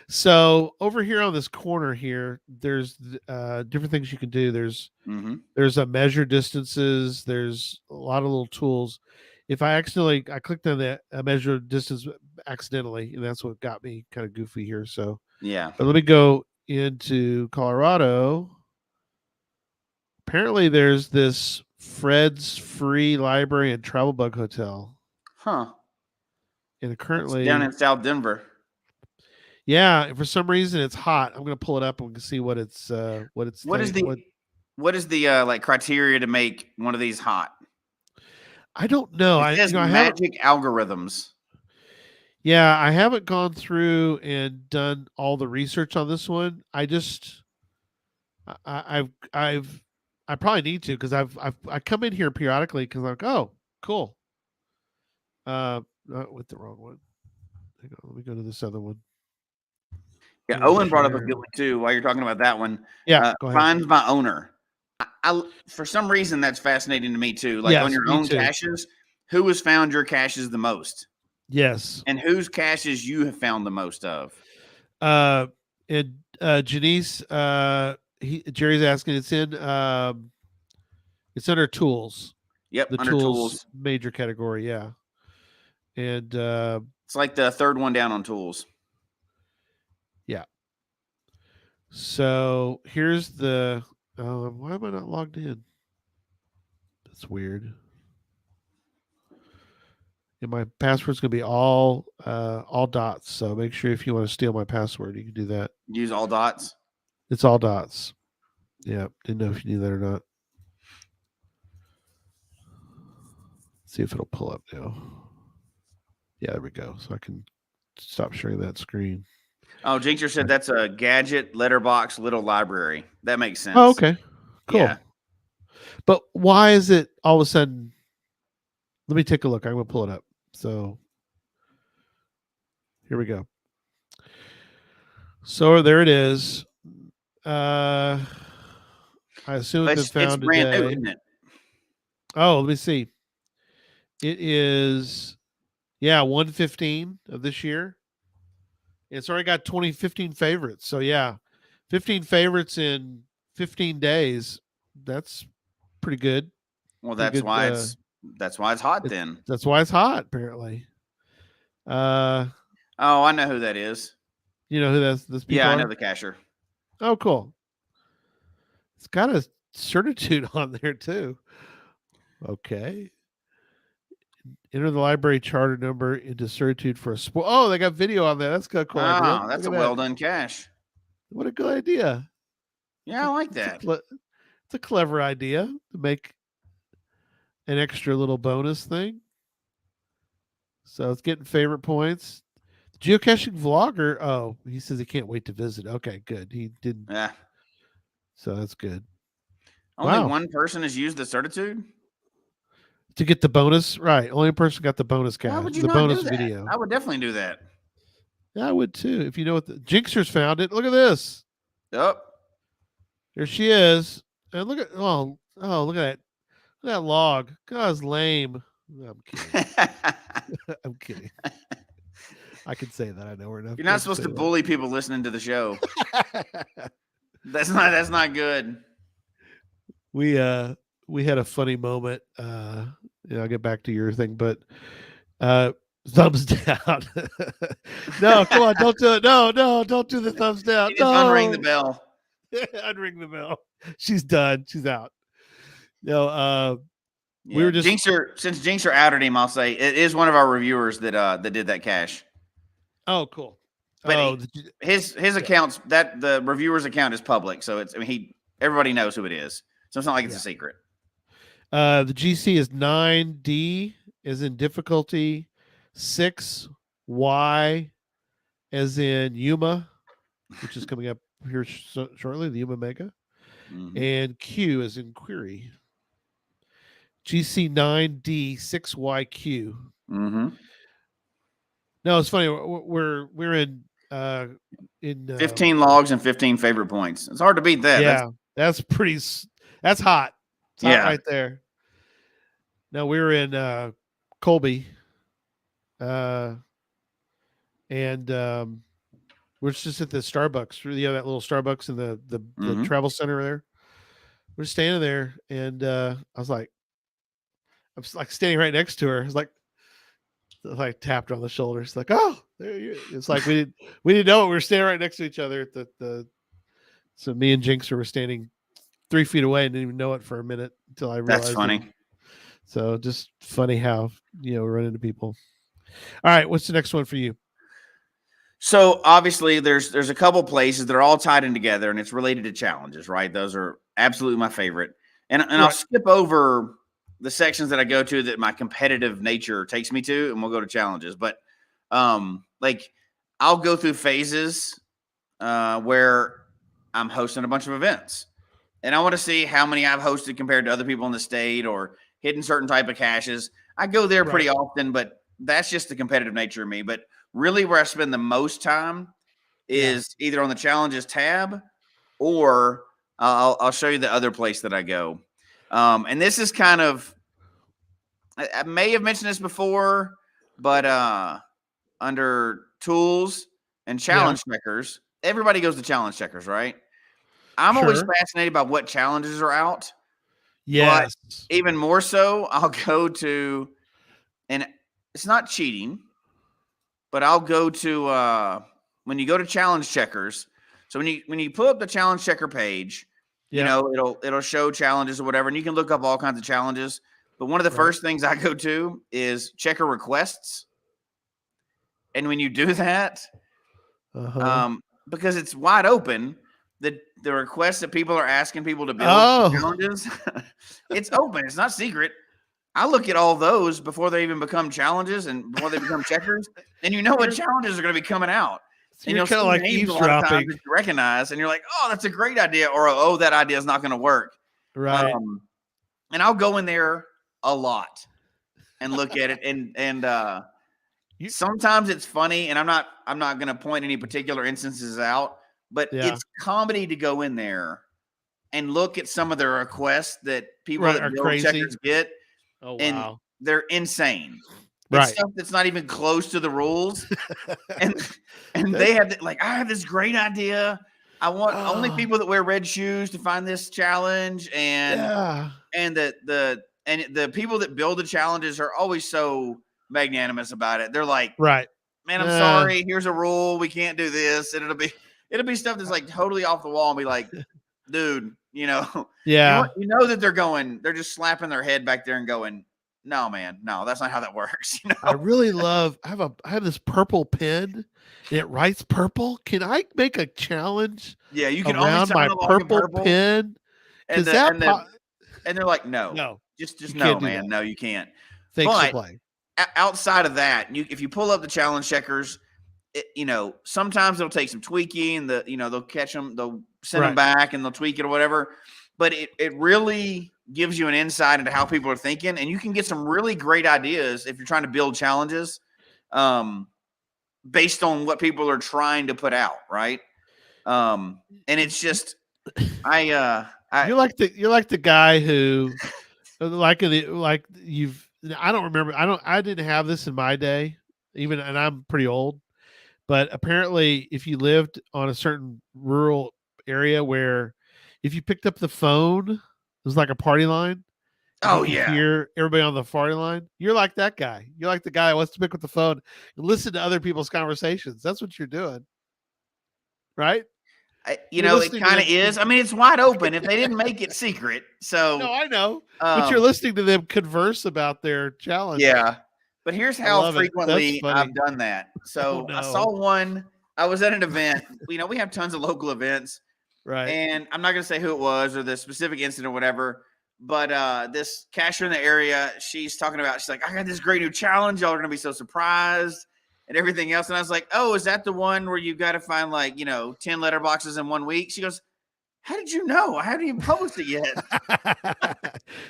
So over here on this corner here, there's different things you can do. There's a measure distances. There's a lot of little tools. If I clicked on that measure distance accidentally, and that's what got me kind of goofy here. So Yeah. but let me go into Colorado. Apparently, there's this Fred's Free Library and Travel Bug Hotel. Huh. And It's currently, down in South Denver. yeah, for some reason it's hot. I'm going to pull it up and we can see what it's What is the like criteria to make one of these hot? I don't know. It says I haven't. magic algorithms. Yeah, I haven't gone through and done all the research on this one. I probably need to because I come in here periodically because I'm like, oh, cool. Not with the wrong one. Hang on, let me go to this other one. Yeah, Owen brought up a good one too. While you're talking about that one, Yeah, go ahead. Find my owner. I for some reason that's fascinating to me too. Like on your own caches, who has found your caches the most? Yes. And whose caches you have found the most of? And Janice, Jerry's asking. It's under tools. Yep, the under tools major category. Yeah, and it's like the third one down on tools. Yeah. So here's the. Why am I not logged in? That's weird. And my password's gonna be all dots. So make sure if you want to steal my password, you can do that. Use all dots. It's all dots. Yeah, didn't know if you knew that or not. Let's see if it'll pull up now. Yeah, there we go. So I can stop sharing that screen. Oh, Jinxer said that's a gadget letterbox little library. That makes sense. Oh, okay. Cool. Yeah. But why is it all of a sudden? Let me take a look. I'm going to pull it up. So here we go. So there it is. I assume it's been found brand today. new, isn't it? Oh, let me see. It is, 1/15 of this year. It's already got 15 favorites. So 15 favorites in 15 days. That's pretty good. Well, that's why it's hot then. That's why it's hot, apparently. Oh, I know who that is. You know who this people Yeah, are? I know the cacher. Oh, cool. It's got a certitude on there too. Okay. Enter the library charter number into certitude for a sport. Oh, they got video on there. That's a cool idea. That's a well done cache. What a good idea. Yeah, I like that. It's a clever idea to make an extra little bonus thing. So it's getting favorite points. Geocaching vlogger. Oh, he says he can't wait to visit. Okay, good. He didn't. Yeah. So that's good. Only Wow. one person has used the certitude. To get the bonus, right? Only person got the bonus Why cache, would you the not bonus do that? video. I would definitely do that. Yeah, I would too. If you know what the Jinxer's found it. Look at this. Yep. There she is. And look at look at that. Look at that log. God, it's lame. I'm kidding. I'm kidding. I can say that. I know we're enough. You're not supposed to bully people listening to the show. That's not good. We had a funny moment. I'll get back to your thing, but thumbs down. No, come on, don't do it. No, don't do the thumbs down. You just unring the bell. Unring the bell. She's done. She's out. No, Yeah. we were just since Jinxer outed him, I'll say it is one of our reviewers that did that cache. Oh, cool. But his accounts, that the reviewer's account is public, so everybody knows who it is. So it's not like it's a secret. The GC is 9D as in difficulty, 6Y as in Yuma, which is coming up here shortly, the Yuma Mega, and Q as in query. GC 9D 6YQ. Mm-hmm. No, it's funny. We're in 15 logs and 15 favorite points. It's hard to beat that. Yeah, that's hot. It's hot right there. No, we were in Colby, and we're just at the Starbucks. You know that little Starbucks in the travel center there. We're standing there, and I was like standing right next to her. I was like tapped her on the shoulder. It's like, oh, there you. It's like we didn't know it. We were standing right next to each other at So me and Jinxer were standing 3 feet away and didn't even know it for a minute until I realized. That's funny. It. So just funny how we run into people. All right, what's the next one for you? So obviously there's a couple places that are all tied in together, and it's related to challenges, right? Those are absolutely my favorite. And right. I'll skip over the sections that I go to that my competitive nature takes me to, and we'll go to challenges. But like I'll go through phases where I'm hosting a bunch of events, and I want to see how many I've hosted compared to other people in the state or hitting certain type of caches. I go there pretty often, but that's just the competitive nature of me. But really where I spend the most time is either on the challenges tab or I'll show you the other place that I go. And this is kind of, I may have mentioned this before, but under tools and challenge checkers, everybody goes to challenge checkers, right? I'm always fascinated by what challenges are out. Yes. But even more so, I'll go to, and it's not cheating, but I'll go to when you go to challenge checkers. So when you pull up the challenge checker page, you know, it'll show challenges or whatever, and you can look up all kinds of challenges. But one of the first things I go to is checker requests. And when you do that, because it's wide open, the requests that people are asking people to build challenges, it's open. It's not secret. I look at all those before they even become challenges and before they become checkers, and you know what challenges are going to be coming out. So and you're kind of like eavesdropping. You recognize, and you're like, "Oh, that's a great idea," or "Oh, that idea is not going to work." Right. And I'll go in there a lot and look at it, and sometimes it's funny, and I'm not going to point any particular instances out, but it's comedy to go in there and look at some of the requests that people that build checkers get. Oh, wow. And they're insane. It's stuff that's not even close to the rules. and they have I have this great idea. I want only people that wear red shoes to find this challenge. And the people that build the challenges are always so magnanimous about it. They're like, man, I'm sorry. Here's a rule. We can't do this. And it'll be stuff that's like totally off the wall and be like, dude, you know, you know that they're just slapping their head back there and going, no, man, no, that's not how that works. You know? I really love, I have this purple pen. It writes purple. Can I make a challenge? Yeah, you can around only my purple pen. And they're like, no, just no, man, no, you can't. Thanks for playing. Outside of that, if you pull up the challenge checkers, sometimes it'll take some tweaking. They'll catch them, they'll send them Right. back, and they'll tweak it or whatever. But it really gives you an insight into how people are thinking, and you can get some really great ideas if you're trying to build challenges, based on what people are trying to put out, right? And it's just, You're like the guy who, like I don't remember. I didn't have this in my day, and I'm pretty old. But apparently, if you lived on a certain rural area where, if you picked up the phone, it was like a party line, and you oh could yeah. hear everybody on the party line. You're like that guy. You're like the guy that wants to pick up the phone and listen to other people's conversations. That's what you're doing, right? You're It listening to kind of them. is. I mean, it's wide open if they didn't make it secret. No, So, I know, but you're listening to them converse about their challenge. yeah. But here's I how love it. That's frequently funny. I've done that. So Oh I saw no! one. I was at an event. We have tons of local events, Right. and I'm not going to say who it was or the specific incident or whatever. But this cacher in the area, she's talking about. She's like, "I got this great new challenge. Y'all are going to be so surprised." And everything else. And I was like, "Oh, is that the one where you got to find 10 letterboxes in 1 week?" She goes, "How did you know? I haven't even published it yet."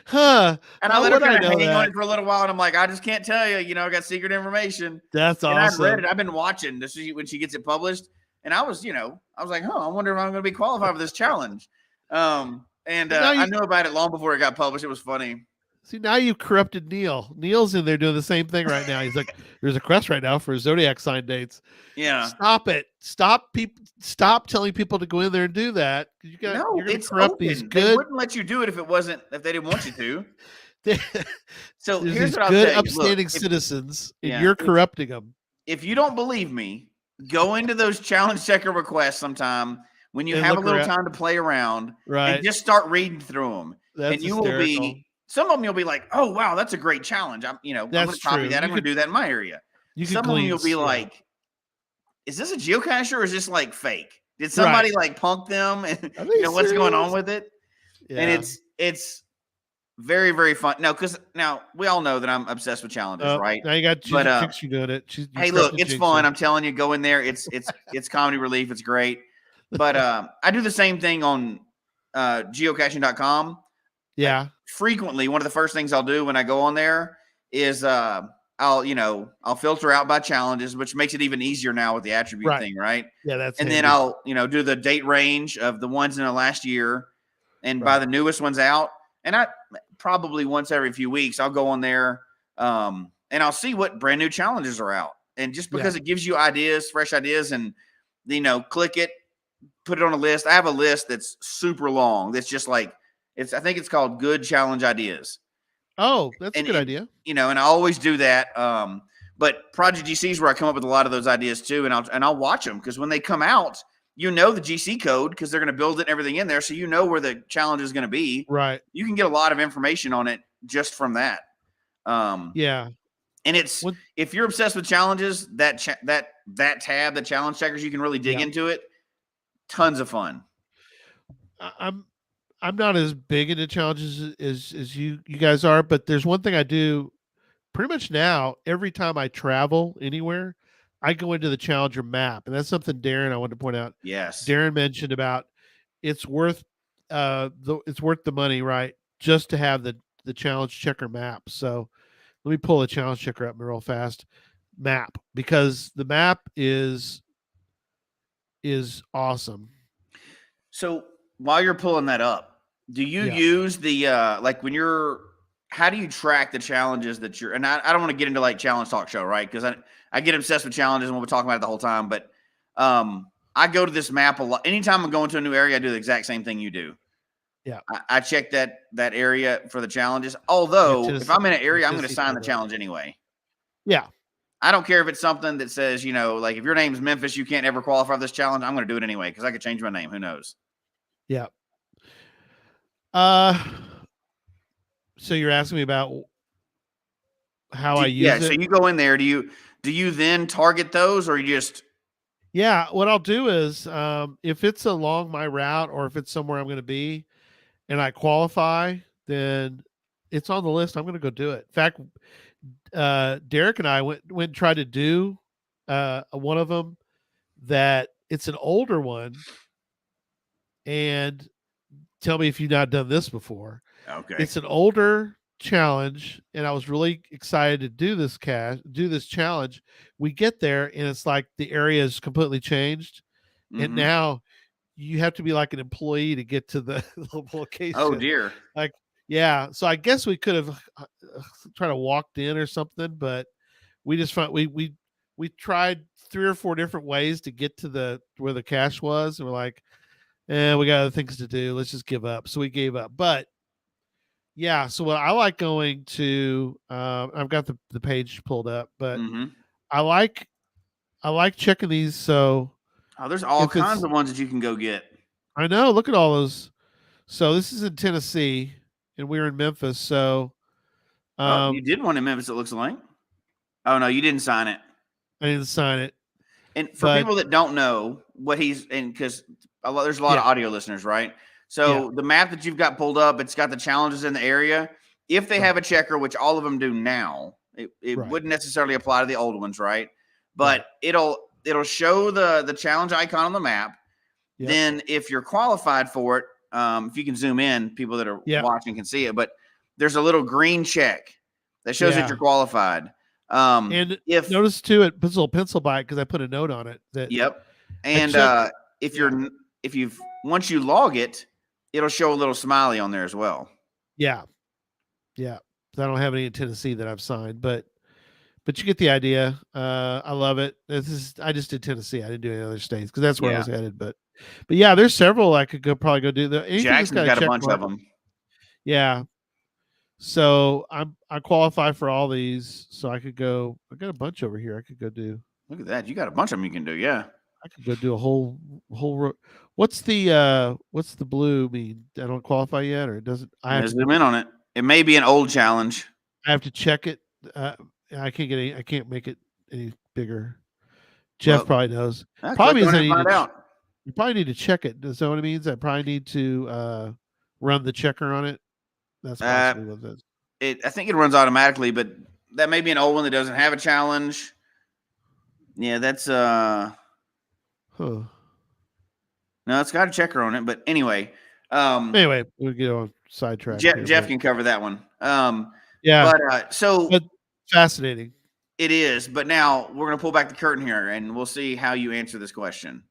Huh? And I How let her would I kind of know hang on that? it for a little while, and I'm like, "I just can't tell you. I got secret information." That's And I'd read awesome. it. I've been watching this when she gets it published, and I was like, "Huh, I wonder if I'm going to be qualified for this challenge." And But now I you knew about it long before it got published. It was funny. see. Now you corrupted Neil. Neil's in there doing the same thing right now. He's like, "There's a quest right now for zodiac sign dates." Yeah. Stop it! Stop people! Stop telling people to go in there and do that. You're No, going to it's corrupt these open. They good. wouldn't let you do it if they didn't want you to. There's So here's these what I'll good, tell you. Look, upstanding citizens, and yeah, you're corrupting them. if you don't believe me, go into those challenge checker requests sometime when you And have a look little around. time to play around, and Right. just start reading through them. That's And you will hysterical. be, some of them you'll be like, "Oh wow, that's a great challenge. I'm going That's to copy true. that. I'm going to do that in my area." You could Some of them glean. you'll be Yeah. like, "Is this a geocacher or is this like fake? Did Right. somebody punk them? And Are they what's going on serious? with it?" Yeah. And it's very, very fun. No, because now we all know that I'm obsessed with challenges, right? Now you got But Jinx, you doing it. hey, look, it's fun. I'm telling you, go in there. It's comedy relief. It's great. But I do the same thing on geocaching.com. Yeah. Frequently, one of the first things I'll do when I go on there is I'll filter out by challenges, which makes it even easier now with the attribute thing, right? Yeah, that's And handy. then I'll do the date range of the ones in the last year and buy Right. the newest ones out. And I probably once every few weeks I'll go on there and I'll see what brand new challenges are out. And just because it gives you ideas, fresh ideas, and click it, put it on a list. I have a list that's super long. That's just like I think it's called Good Challenge Ideas. Oh, that's a good idea. And I always do that. But Project GC is where I come up with a lot of those ideas too, and I'll watch them because when they come out, the GC code because they're going to build it and everything in there, so where the challenge is going to be. Right. You can get a lot of information on it just from that. Yeah. And it's if you're obsessed with challenges, that tab, the challenge checkers, you can really dig into it. Tons of fun. I'm not as big into challenges as you guys are, but there's one thing I do pretty much now. Every time I travel anywhere, I go into the challenger map, and that's something Darren I wanted to point out. Yes, Darren mentioned about it's worth the money, right? Just to have the challenge checker map. So let me pull a challenge checker up real fast. Map, because the map is awesome. So while you're pulling that up, do you use the how do you track the challenges that you're, and I don't want to get into like challenge talk show, right? Because I get obsessed with challenges and we'll be talking about it the whole time, but I go to this map a lot. Anytime I'm going to a new area, I do the exact same thing you do. Yeah. I check that area for the challenges. Although if I'm in an area, I'm going to sign the challenge anyway. Yeah. I don't care if it's something that says, like if your name's Memphis, you can't ever qualify for this challenge. I'm going to do it anyway because I could change my name. Who knows? Yeah. So you're asking me about how I use it? Yeah. So you go in there. Do you then target those, or you just? Yeah. What I'll do is, if it's along my route or if it's somewhere I'm going to be, and I qualify, then it's on the list. I'm going to go do it. In fact, Derek and I went and tried to do one of them that it's an older one, and tell me if you've not done this before. Okay. It's an older challenge, and I was really excited to do this challenge. We get there, and it's like the area is completely changed, and Mhm. now you have to be like an employee to get to the location. Oh dear. Like, yeah. So I guess we could have tried to walked in or something, but we just found we tried 3 or 4 different ways to get to where the cache was, and we're like, we got other things to do. Let's just give up. So we gave up. But yeah, so what I like going to, I've got the page pulled up, but Mhm. I like checking these. So Oh, there's all if kinds it's, of ones that you can go get. I know, look at all those. So this is in Tennessee, and we're in Memphis. So Oh, you did one in Memphis, it looks like. Oh no, you didn't sign it. I didn't sign it. And for But people that don't know what he's and because there's a lot of Yeah. audio listeners, right? So the map that you've got pulled up, it's got the challenges in the area. If they have a checker, which all of them do now, it Right. wouldn't necessarily apply to the old ones, right? But it'll show the challenge icon on the map. Yep. Then if you're qualified for it, if you can zoom in, people that are watching can see it, but there's a little green check that shows that you're qualified. And if notice too, it puts a little pencil by it because I put a note on it that and if you've once you log it, it'll show a little smiley on there as well. Yeah. I don't have any in Tennessee that I've signed, but you get the idea. I love it. I just did Tennessee. I didn't do any other states because that's where I was headed. But yeah, there's several I could probably go do. Jackson's got a bunch of them. Yeah. So I qualify for all these, so I could go. I got a bunch over here. I could go do. Look at that! You got a bunch of them you can do. Yeah, I could go do a whole. What's the blue mean? I don't qualify yet, or it doesn't? I have to zoom in on it. It may be an old challenge. I have to check it. I can't get any. I can't make it any bigger. Jeff probably knows. Probably means you probably need to check it. Does that what it means? I probably need to run the checker on it. That's possibly what it is. I think it runs automatically, but that may be an old one that doesn't have a challenge. Yeah, that's Huh. No, it's got a checker on it, but anyway. Anyway, we'll get on sidetrack. Jeff can cover that one. Yeah. But fascinating. It is, but now we're going to pull back the curtain here, and we'll see how you answer this question.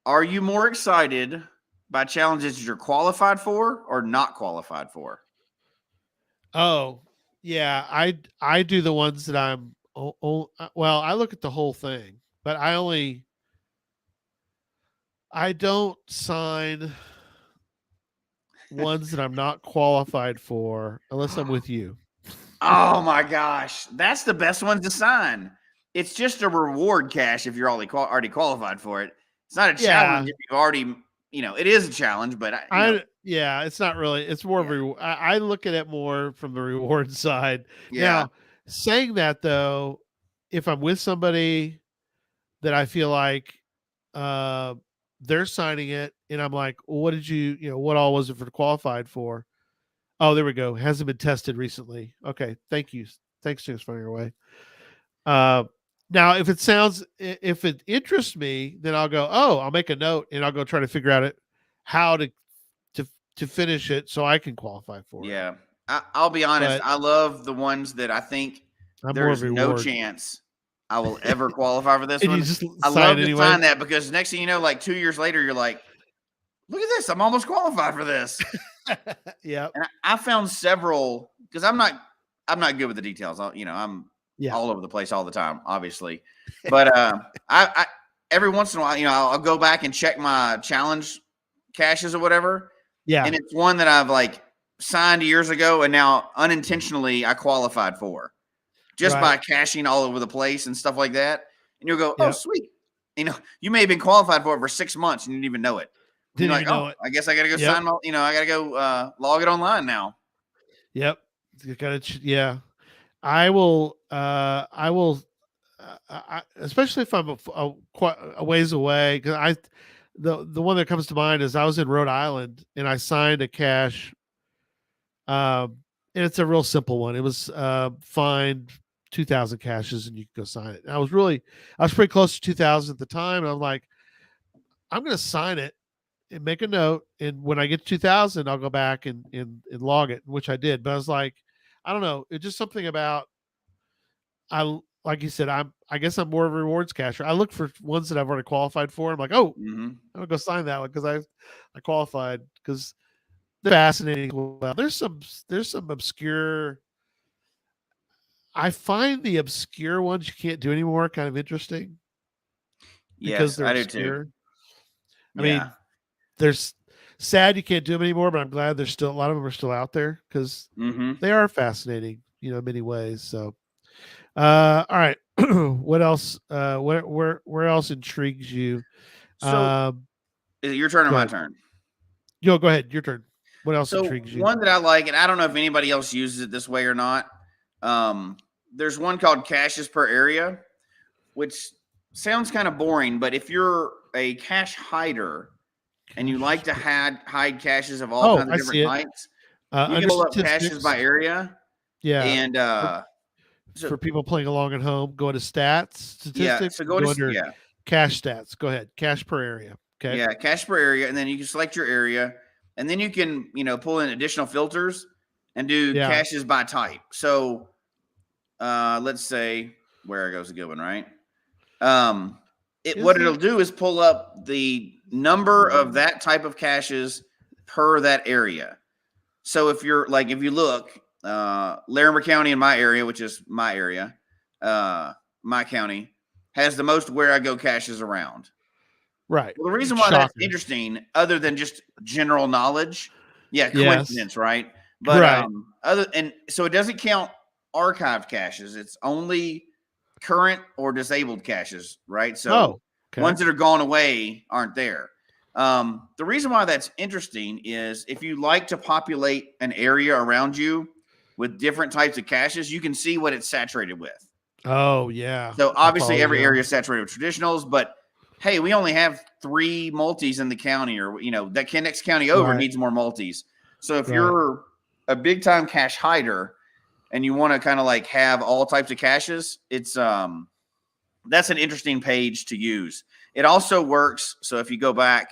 Are you more excited by challenges you're qualified for or not qualified for? Oh, yeah. I do the ones that I'm. Well, I look at the whole thing, but I don't sign ones that I'm not qualified for unless I'm with you. Oh my gosh, that's the best one to sign. It's just a reward cache if you're already qualified for it. It's not a challenge if you've already, it is a challenge, but it's not really. It's more of a. I look at it more from the reward side. Yeah. Now, saying that though, if I'm with somebody that I feel like they're signing it, and I'm like, well, what did what all was it for qualified for? Oh, there we go. Hasn't been tested recently. Okay, thank you. Thanks, James, for your way. Now, if it interests me, then I'll go. Oh, I'll make a note and I'll go try to figure out how to finish it so I can qualify for it. Yeah, I'll be honest. I love the ones that I think there's no chance I will ever qualify for this one. I love to sign that because next thing you know, like 2 years later, you're like, look at this. I'm almost qualified for this. Yeah. And I found several because I'm not good with the details. I'm all over the place all the time, obviously. But I every once in a while, I'll go back and check my challenge caches or whatever. Yeah. And it's one that I've like signed years ago and now unintentionally I qualified for just by caching all over the place and stuff like that. And you'll go, oh, sweet. You may have been qualified for it for 6 months and you didn't even know it. Didn't even know it. I guess I got to go sign my, I got to go log it online now. Yep. You got to, I will, especially if I'm quite a ways away. Cause the one that comes to mind is I was in Rhode Island and I signed a cache. And it's a real simple one. It was, find 2,000 caches and you can go sign it. And I was pretty close to 2,000 at the time. And I'm like, I'm going to sign it and make a note. And when I get to 2,000, I'll go back and log it, which I did. But I was like, I don't know. It's just something about, like you said, I guess I'm more of a rewards cacher. I look for ones that I've already qualified for. I'm like, oh, I'm gonna go sign that one because I qualified, because they're fascinating. Well, there's some obscure. I find the obscure ones you can't do anymore kind of interesting because Yes, they're I do obscure. too. I mean, there's sad you can't do them anymore, but I'm glad there's still a lot of them are still out there because they are fascinating, in many ways. So, all right, what else? Where else intrigues you? So, is it your turn or my turn? Yo, go ahead. Your turn. What else So intrigues you? one that I like, and I don't know if anybody else uses it this way or not. There's one called caches per area, which sounds kind of boring, but if you're a cache hider and you like to hide caches of all kinds of different types, you can pull up caches by area. Yeah. And for people playing along at home, go to stats, statistics. Yeah, so go under cache stats. Go ahead. Cache per area. Okay. Yeah, cache per area, and then you can select your area, and then you can pull in additional filters and do caches by type. So let's say, where goes a good one, right? What it'll do is pull up the number of that type of caches per that area. So if you look, Larimer County in my area, which is my area, my county, has the most where I go caches around. Right. Well, the reason why that's interesting, other than just general knowledge, coincidence, right? But so it doesn't count archived caches. It's only current or disabled caches, right? So ones that are gone away aren't there. The reason why that's interesting is if you like to populate an area around you with different types of caches, you can see what it's saturated with. Oh, yeah. So obviously every area is saturated with traditionals, but hey, we only have 3 multis in the county, or that next county over needs more multis. So if you're a big time cache hider and you want to kind of like have all types of caches, it's that's an interesting page to use. It also works. So if you go back,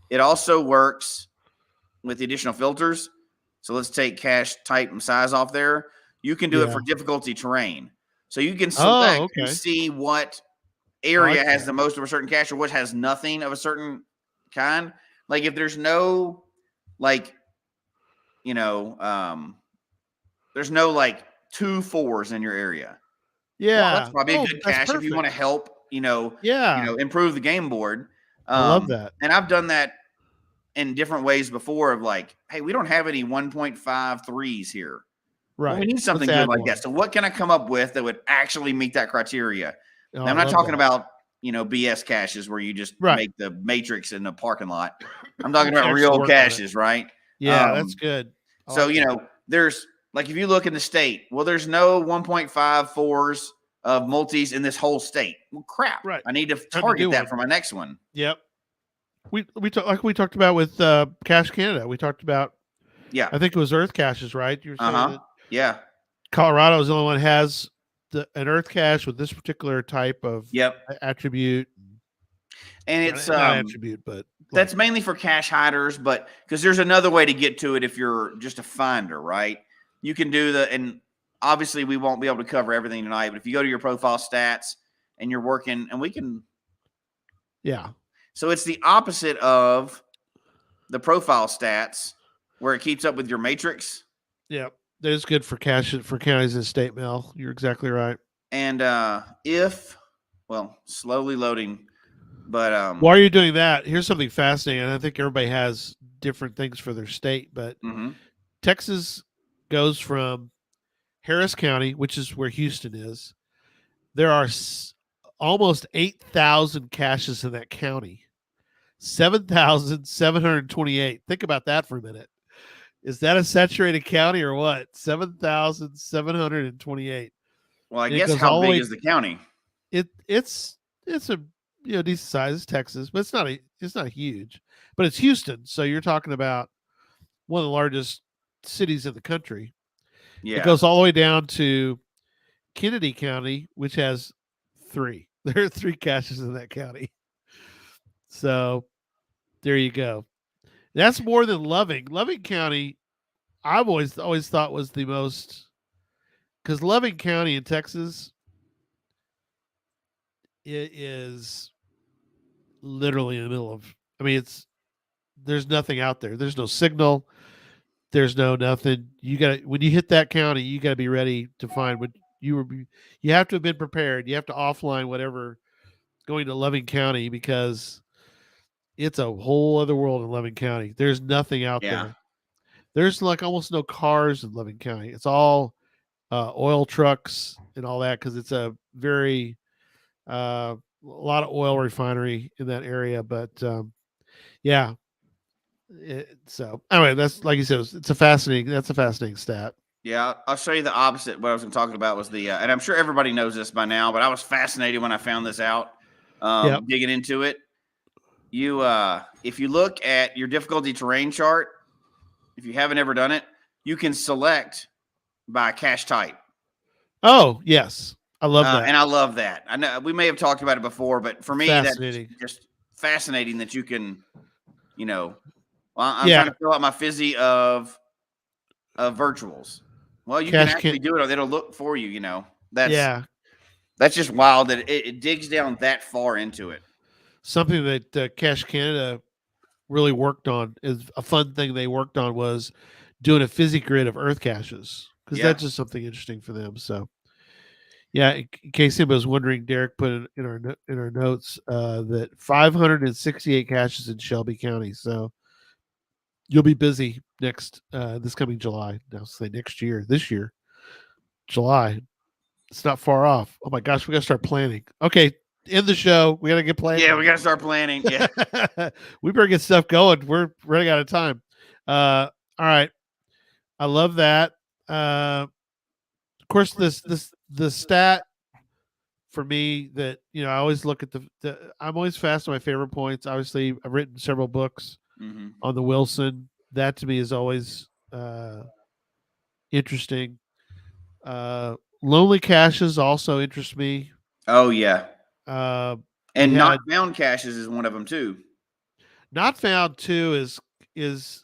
it also works with the additional filters. So let's take cache type and size off there. You can do it for difficulty terrain. So you can select and see what area has the most of a certain cache or what has nothing of a certain kind. Like if there's no there's no 2 4s in your area. Yeah. Well, that's probably a good cache if you want to help, improve the game board. I love that. And I've done that in different ways before of hey, we don't have any 1.5 3s here. Right. Well, we need something good like that. So what can I come up with that would actually meet that criteria? Now, I'm not talking about, BS caches where you just make the matrix in the parking lot. I'm talking about real caches, right? Yeah, that's good. So, there's if you look in the state, well, there's no 1.5 4s of multis in this whole state. Well, crap. Right. I need to target that for my next one. Yep. We talked about with Cache Canada. We talked about, I think it was Earth caches, right? You were saying yeah. Colorado is the only one that has an Earth cache with this particular type of attribute. And it's not attribute, but that's mainly for cache hiders, but because there's another way to get to it if you're just a finder, right? You can do and obviously we won't be able to cover everything tonight, but if you go to your profile stats and you're working, and we can. Yeah. So it's the opposite of the profile stats where it keeps up with your matrix. Yep. That is good for counties and state mail. You're exactly right. And slowly loading, but while you're doing that, here's something fascinating. And I think everybody has different things for their state, but Texas goes from Harris County, which is where Houston is. There are almost 8,000 caches in that county. 7,728. Think about that for a minute. Is that a saturated county or what? 7,728. Well, I guess how big is the county? It's a decent size. It's Texas, but it's not huge. But it's Houston, so you're talking about one of the largest cities in the country. Yeah. It goes all the way down to Kennedy County, which has 3. There are 3 caches in that county. So there you go. That's more than Loving. Loving County, I've always thought was the most, because Loving County in Texas, it is literally in the middle of. I mean, there's nothing out there. There's no signal. There's no nothing. You got when you hit that county, you got to be ready to find what you were. You have to have been prepared. You have to offline whatever going to Loving County, because it's a whole other world in Loving County. There's nothing out Yeah. there. There's like almost no cars in Loving County. It's all oil trucks and all that, because it's a very a lot of oil refinery in that area. But yeah, so anyway, that's like you said, it's a fascinating. That's a fascinating stat. Yeah, I'll show you the opposite. What I was talking about was and I'm sure everybody knows this by now, but I was fascinated when I found this out. Yep. Digging into it, if you look at your difficulty terrain chart, if you haven't ever done it, you can select by cache type. Oh yes, I love that, and I love that. I know we may have talked about it before, but for me, that's just fascinating that you can, well, I'm trying to fill out my fizzy of virtuals. Well, you can actually do it. It'll look for you. That's just wild that it digs down that far into it. Something that Cache Canada really worked on, is a fun thing they worked on, was doing a fizzy grid of earth caches, because that's just something interesting for them. So yeah, in case anybody was wondering, Derek put in our notes that 568 caches in Shelby County. So you'll be busy this coming July. I'll say this year, July. It's not far off. Oh my gosh, we got to start planning. Okay, end the show. We got to get planning. Yeah, we got to start planning. Yeah, we better get stuff going. We're running out of time. All right, I love that. Of course, the stat for me that I always look at I'm always fast on my favorite points. Obviously, I've written several books on the Wilson. That to me is always interesting. Lonely caches also interest me. Oh yeah. And not found caches is one of them too. Not found too is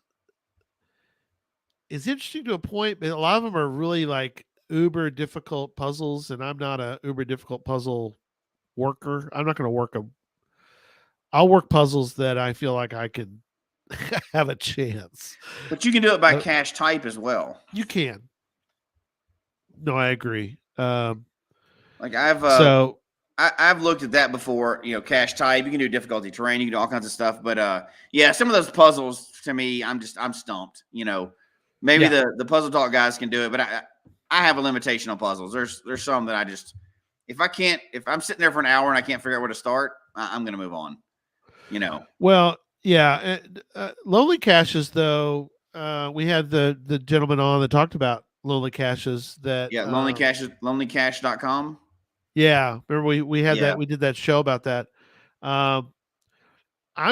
interesting to a point, but a lot of them are really like uber difficult puzzles, and I'm not a uber difficult puzzle worker. I'm not going to work them. I'll work puzzles that I feel like I can have a chance. But you can do it by cache type as well. You can. No, I agree. Like I've looked at that before. Cache type. You can do difficulty terrain. You can do all kinds of stuff. But yeah, some of those puzzles to me, I'm stumped. Maybe the Puzzle Talk guys can do it, but I have a limitation on puzzles. There's some that I just if I'm sitting there for an hour and I can't figure out where to start, I'm going to move on. Well, yeah. Lonely caches, though. We had the gentleman on that talked about lonely caches. Lonely caches, lonelycache.com. Yeah, remember we had that. We did that show about that. I'm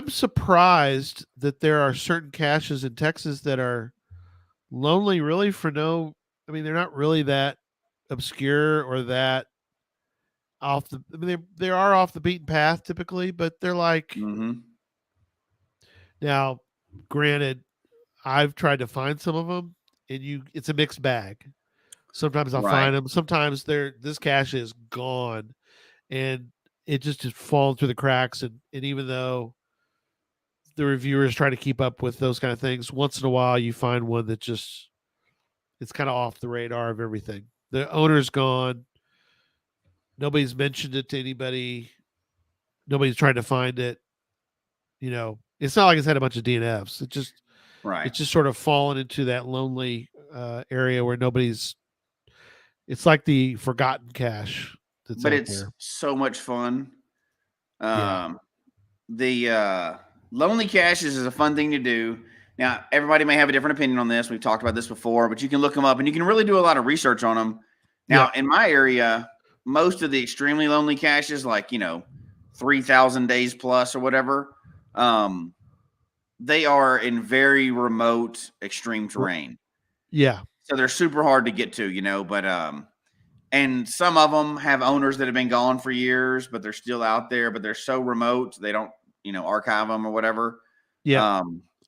surprised that there are certain caches in Texas that are lonely, really, for no. I mean, they're not really that obscure or that off the. I mean, they are off the beaten path typically, but they're like. Now, granted, I've tried to find some of them, and it's a mixed bag. Sometimes I'll find them. Sometimes this cache is gone, and it just fallen through the cracks. And even though the reviewers try to keep up with those kind of things, once in a while you find one that it's kind of off the radar of everything. The owner's gone. Nobody's mentioned it to anybody. Nobody's trying to find it. It's not like it's had a bunch of DNFs. It's just sort of fallen into that lonely area where nobody's. It's like the forgotten cache. But it's so much fun. The lonely caches is a fun thing to do. Now, everybody may have a different opinion on this. We've talked about this before, but you can look them up and you can really do a lot of research on them. Now, in my area, most of the extremely lonely caches, like 3,000 days plus or whatever, they are in very remote, extreme terrain. Yeah. So they're super hard to get to, but And some of them have owners that have been gone for years, but they're still out there, but they're so remote they don't, archive them or whatever. Yeah.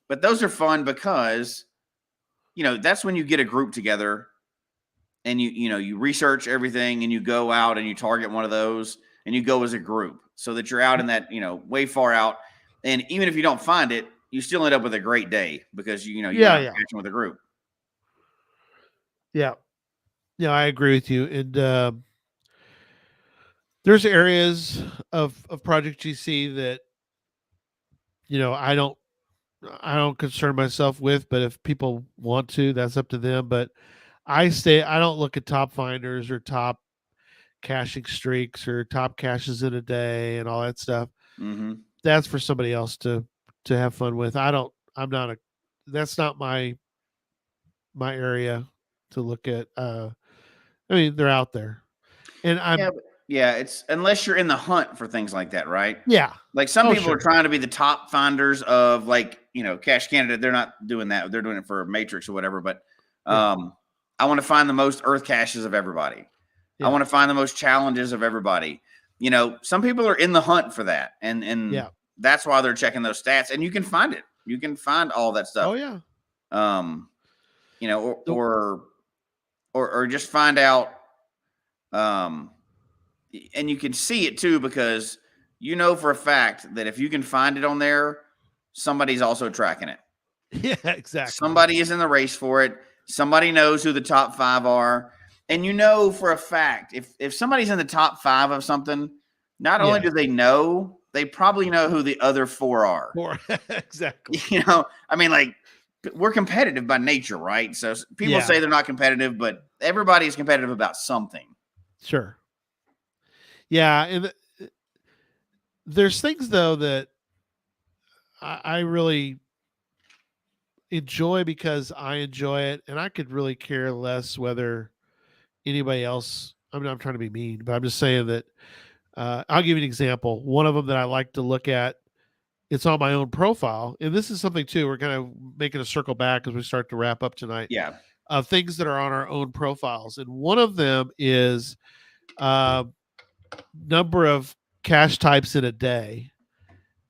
But those are fun because, that's when you get a group together and you research everything and you go out and you target one of those and you go as a group so that you're out in that, way far out. And even if you don't find it, you still end up with a great day because you're out catching with a group. Yeah. Yeah, I agree with you. And there's areas of Project GC that I don't concern myself with, but if people want to, that's up to them. But I don't look at top finders or top caching streaks or top caches in a day and all that stuff. Mm-hmm. That's for somebody else to have fun with. That's not my area to look at. I mean, they're out there, and it's unless you're in the hunt for things like that, right? Yeah. Like some people sure. are trying to be the top finders of Cache Canada. They're not doing that. They're doing it for Matrix or whatever. But I want to find the most earth caches of everybody. Yeah. I want to find the most challenges of everybody. Some people are in the hunt for that. And that's why they're checking those stats. And you can find it. You can find all that stuff. Oh, yeah. Or just find out. And you can see it too, because for a fact that if you can find it on there, somebody's also tracking it. Yeah, exactly. Somebody is in the race for it. Somebody knows who the top 5 are. And for a fact, if somebody's in the top 5 of something, not only do they know, they probably know who the other 4 are. Exactly. I mean, like, we're competitive by nature, right? So people say they're not competitive, but everybody's competitive about something. Sure. Yeah, and there's things though that I really enjoy because I enjoy it, and I could really care less whether anybody else. I mean, I'm trying to be mean, but I'm just saying that. I'll give you an example. One of them that I like to look at. It's on my own profile, and this is something too. We're kind of making a circle back as we start to wrap up tonight. Yeah. Things that are on our own profiles, and one of them is number of cache types in a day.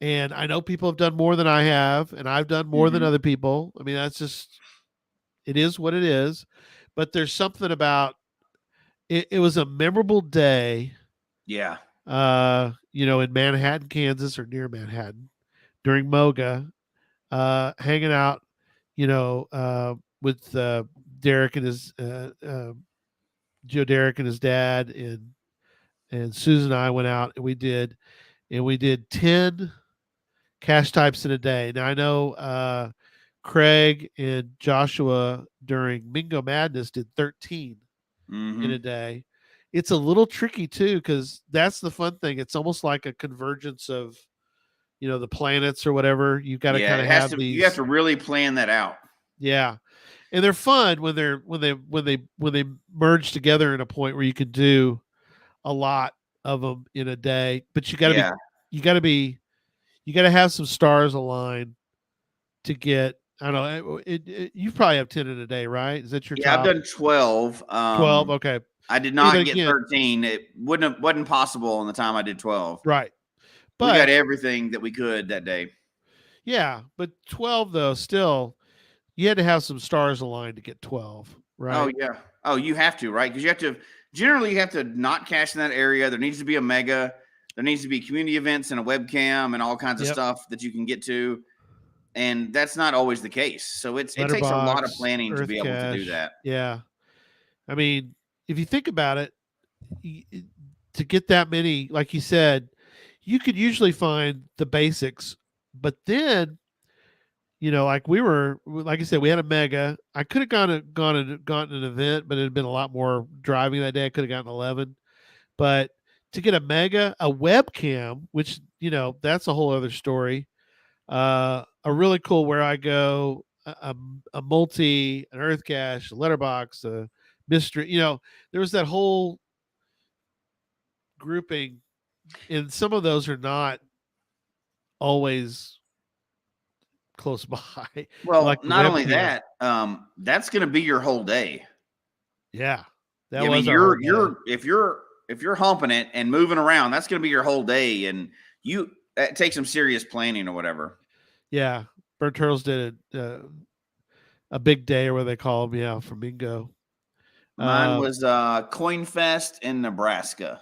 And I know people have done more than I have, and I've done more than other people. I mean, that's just, it is what it is. But there's something about it. It was a memorable day. Yeah. In Manhattan, Kansas, or near Manhattan during Moga, hanging out, with Derek and his Joe Derek and his dad, and Susan and I went out and we did 10 cache types in a day. Now I know Craig and Joshua during Mingo Madness did 13 in a day. It's a little tricky too, because that's the fun thing. It's almost like a convergence of, the planets or whatever. You've got to kind of have these. You have to really plan that out. Yeah, and they're fun when they merge together in a point where you can do a lot of them in a day. But you got to have some stars aligned to get. I don't know. You probably have 10 in a day, right? Is that your top? I've done 12. 12. Okay. I did not get 13. It wasn't possible in the time I did 12. Right. But we got everything that we could that day. Yeah, but 12 though, still, you had to have some stars aligned to get 12, right? Oh yeah. Oh, you have to, right? Because you have to not cache in that area. There needs to be a mega. There needs to be community events and a webcam and all kinds of stuff that you can get to. And that's not always the case. So it takes a lot of planning to be able to do that. Yeah. I mean, if you think about it, to get that many, like you said, you could usually find the basics, but then, like I said, we had a mega. I could have gotten an event, but it had been a lot more driving that day. I could have gotten 11, but to get a mega, a webcam, which, that's a whole other story. A really cool where I go, a multi, an earth cache, a letterbox, a mystery. There was that whole grouping, and some of those are not always close by. Well, like not only that, that's going to be your whole day. Yeah, That I was mean, our whole day. if you're humping it and moving around, that's going to be your whole day, and it takes some serious planning or whatever. Yeah, Bird Turtles did a big day, or what they call them, yeah, for bingo. Mine was Coin Fest in Nebraska.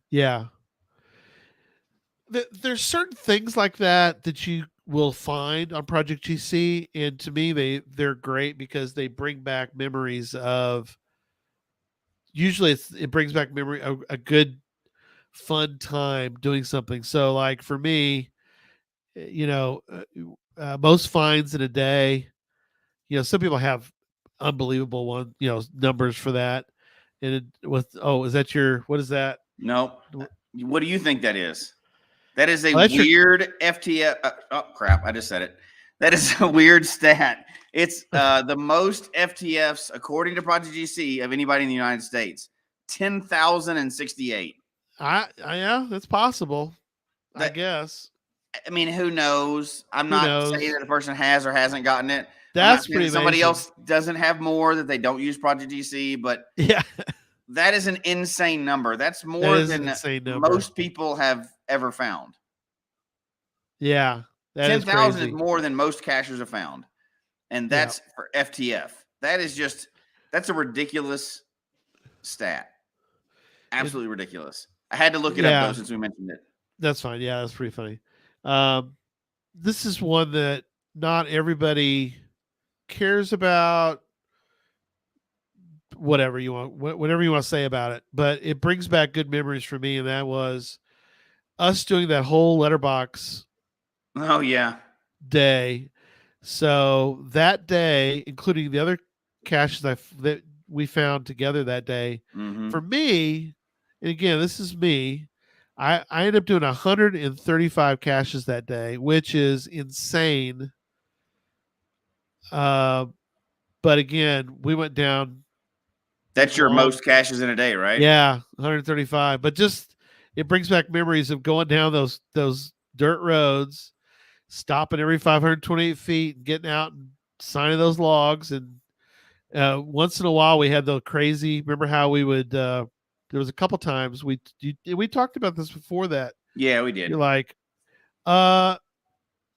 Yeah. There's certain things like that you will find on Project GC, and to me they're great because they bring back memories of. Usually, it brings back memory a good fun time doing something. So, like for me, most finds in a day. Some people have unbelievable numbers for that. And is that what is that? No, what do you think that is? That is a That's weird FTF. Oh crap! I just said it. That is a weird stat. It's the most FTFs according to Project GC of anybody in the United States. 10,068. Yeah, that's possible. I guess. I mean, who knows? I'm Who not knows? saying that a person has or hasn't gotten it. I'm not That's saying pretty that somebody amazing. else doesn't have more, that they don't use Project GC, but Yeah, that is an insane number. That's that more is an than insane number. most people have ever found. Yeah, that 10,000 is is more than most cachers have found. And that's for FTF. That's a ridiculous stat. Absolutely ridiculous. I had to look it up though, since we mentioned it. That's fine. Yeah, that's pretty funny. This is one that not everybody cares about. Whatever you want to say about it, but it brings back good memories for me, and that was us doing that whole letterbox. Oh yeah, day. So that day, including the other caches that we found together that day, for me, and again, this is me. I ended up doing 135 caches that day, which is insane. But again, we went down. That's your most caches in a day, right? Yeah, 135. But just it brings back memories of going down those dirt roads, stopping every 528 feet, and getting out and signing those logs. And once in a while, we had the crazy. Remember how we would? There was a couple times we talked about this before that. Yeah, we did. You're like,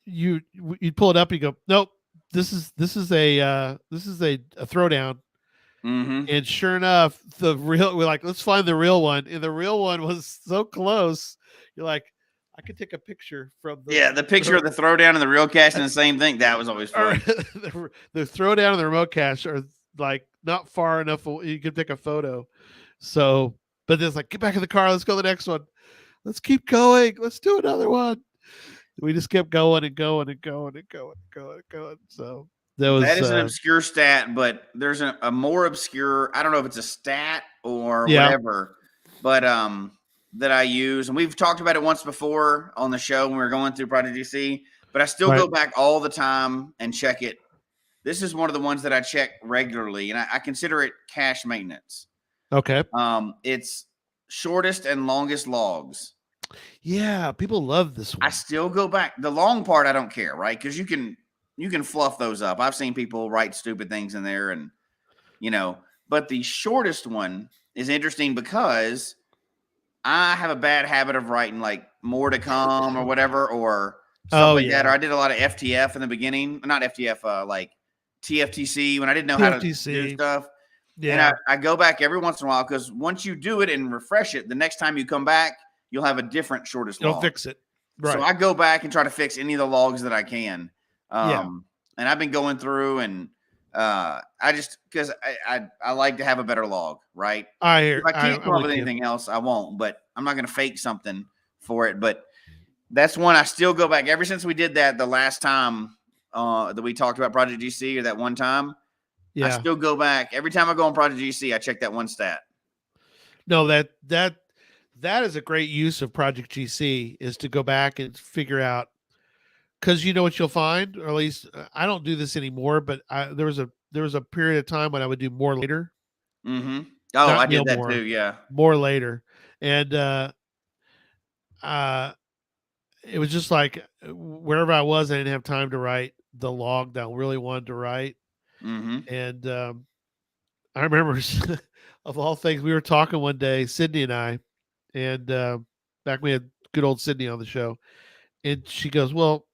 you'd pull it up. And you go, nope. This is a throwdown. And sure enough, we're like, let's find the real one. And the real one was so close. You're like, I could take a picture from the picture of the throwdown and the real cache and the same thing. That was always fun. The throwdown and the remote cache are like not far enough. You can take a photo. So, but it's like, get back in the car. Let's go to the next one. Let's keep going. Let's do another one. We just kept going and going and going and going and going and going. So that is an obscure stat, but there's a more obscure, I don't know if it's a stat or whatever, but that I use, and we've talked about it once before on the show when we were going through Project GC, but I still go back all the time and check it. This is one of the ones that I check regularly, and I consider it cache maintenance. Okay. It's shortest and longest logs. Yeah, people love this one. I still go back. The long part I don't care, right? Because you can fluff those up. I've seen people write stupid things in there, and but the shortest one is interesting because I have a bad habit of writing like more to come or whatever, or stuff like that. Or I did a lot of FTF in the beginning, not FTF, like TFTC when I didn't know how to do stuff. Yeah. And I go back every once in a while because once you do it and refresh it, the next time you come back, you'll have a different shortest log. You'll fix it. Right. So I go back and try to fix any of the logs that I can. And I've been going through, and I just because I like to have a better log, right? If I can't come up with anything else, I won't. But I'm not going to fake something for it. But that's one I still go back. Ever since we did that the last time that we talked about Project GC, or that one time, I still go back. Every time I go on Project GC, I check that one stat. No, that is a great use of Project GC, is to go back and figure out. Because you know what you'll find, or at least I don't do this anymore, but there was a period of time when I would do more later. Mm-hmm. Oh, I did that too. Yeah, more later, and it was just like wherever I was, I didn't have time to write the log that I really wanted to write. Mm-hmm. And I remember of all things, we were talking one day, Sydney and I, and back when we had good old Sydney on the show, and she goes, "Well,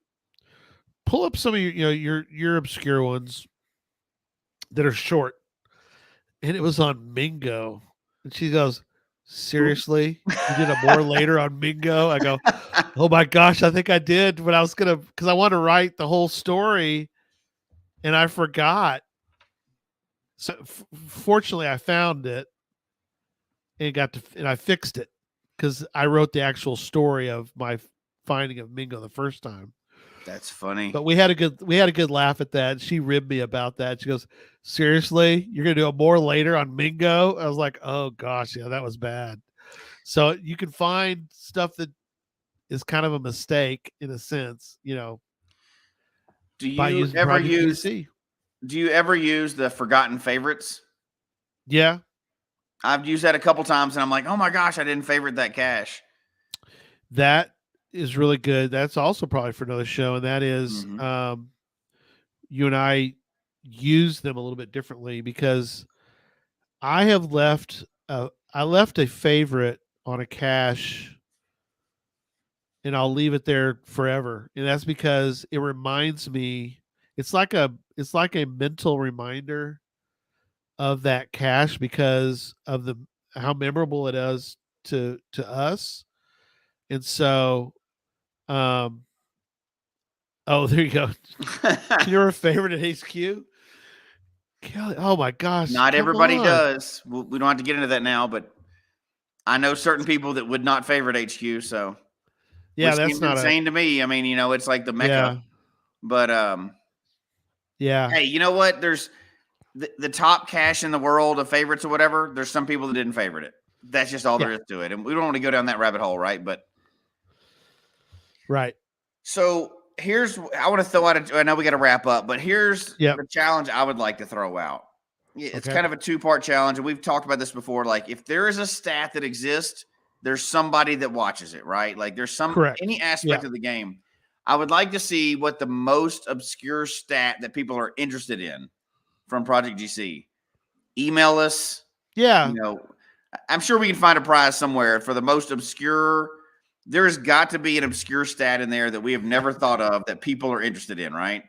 pull up some of your obscure ones that are short." And it was on Mingo, and she goes, "Seriously, you did a more later on Mingo?" I go, "Oh my gosh, I think I did when I was gonna because I want to write the whole story, and I forgot." So fortunately, I found it and and I fixed it because I wrote the actual story of my finding of Mingo the first time. That's funny. But we had a good laugh at that. She ribbed me about that. She goes, "Seriously, you're gonna do a more later on Mingo?" I was like, "Oh gosh, yeah, that was bad." So you can find stuff that is kind of a mistake in a sense, Do by you using ever Project use GC. do you ever use the forgotten favorites? Yeah, I've used that a couple times and I'm like, oh my gosh, I didn't favorite that cache. that is really good. That's also probably for another show, and that is Mhm. You and I use them a little bit differently because I have left I left a favorite on a cache and I'll leave it there forever. And that's because it reminds me it's like a mental reminder of that cache because of the how memorable it is to us. And so oh, there you go. Your favorite at HQ? Kelly, oh my gosh, Not come everybody on. does. We don't have to get into that now, but I know certain people that would not favorite HQ. So, Yeah, which that's seems not a insane to me. I mean, it's like the mecca. yeah, But yeah, hey, you know what? There's the top cache in the world of favorites or whatever. There's some people that didn't favorite it. That's just all there yeah, is to it, and we don't want to go down that rabbit hole, right? But right. so I want to throw out. I know we got to wrap up, but here's Yep. the challenge I would like to throw out. It's Okay. kind of a 2-part challenge, and we've talked about this before. Like, if there is a stat that exists, there's somebody that watches it, right? Like, there's Correct. any aspect Yeah. of the game. I would like to see what the most obscure stat that people are interested in from Project GC. Email us. Yeah. You know, I'm sure we can find a prize somewhere for the most obscure. There's got to be an obscure stat in there that we have never thought of that people are interested in, right?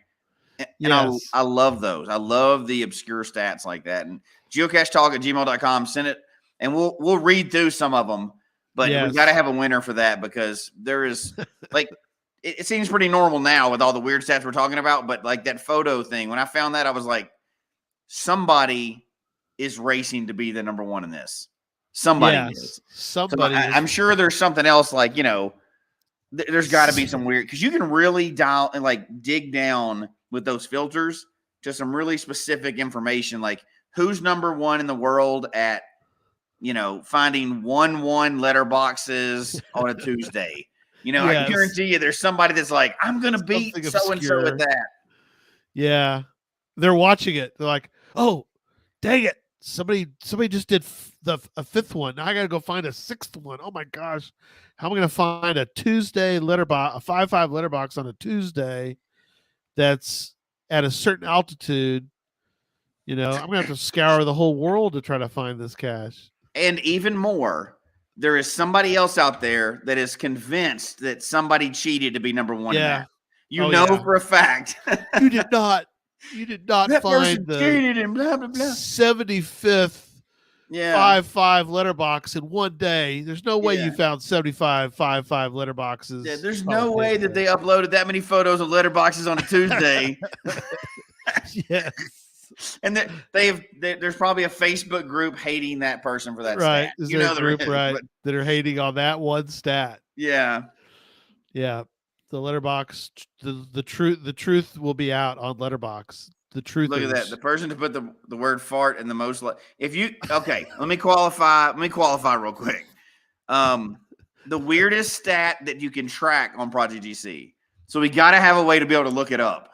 And Yes. I love those. I love the obscure stats like that. And geocachetalk@gmail.com, send it, and we'll read through some of them. But we got to Yes. have a winner for that because there is like it seems pretty normal now with all the weird stats we're talking about. But like that photo thing, when I found that, I was like, somebody is racing to be the number one in this. Somebody Yes. is. Somebody So is. I'm sure there's something else like, there's got to be some weird because you can really dial and like dig down with those filters to some really specific information, like who's number one in the world at finding 1-1 letter boxes on a Tuesday. I can Yes. guarantee you there's somebody that's like, I'm gonna beat Something so and so obscure. at that. Yeah. They're watching it. They're like, "Oh, dang it. Somebody just did a fifth one. Now I got to go find a sixth one. Oh my gosh. How am I going to find a Tuesday letterbox, a 5-5 letterbox on a Tuesday that's at a certain altitude? I'm going to have to scour the whole world to try to find this cache." And even more, there is somebody else out there that is convinced that somebody cheated to be number one in that. For a fact. You did not That person find the cheated and blah, blah, blah. 75th Yeah. 5-5 letterbox in one day. There's no way Yeah. you found 75 5-5 letterboxes. Yeah, there's on a no way Tuesday. that they uploaded that many photos of letterboxes on a Tuesday. Yes. And there's probably a Facebook group hating that person for that Right. stat. Is there a group, is, right, but that are hating on that one stat? yeah. Yeah. The letterbox, the truth will be out on letterbox. The truth. Look at that. The person to put the word fart in the most. Okay, let me qualify real quick. The weirdest stat that you can track on Project GC. So we got to have a way to be able to look it up.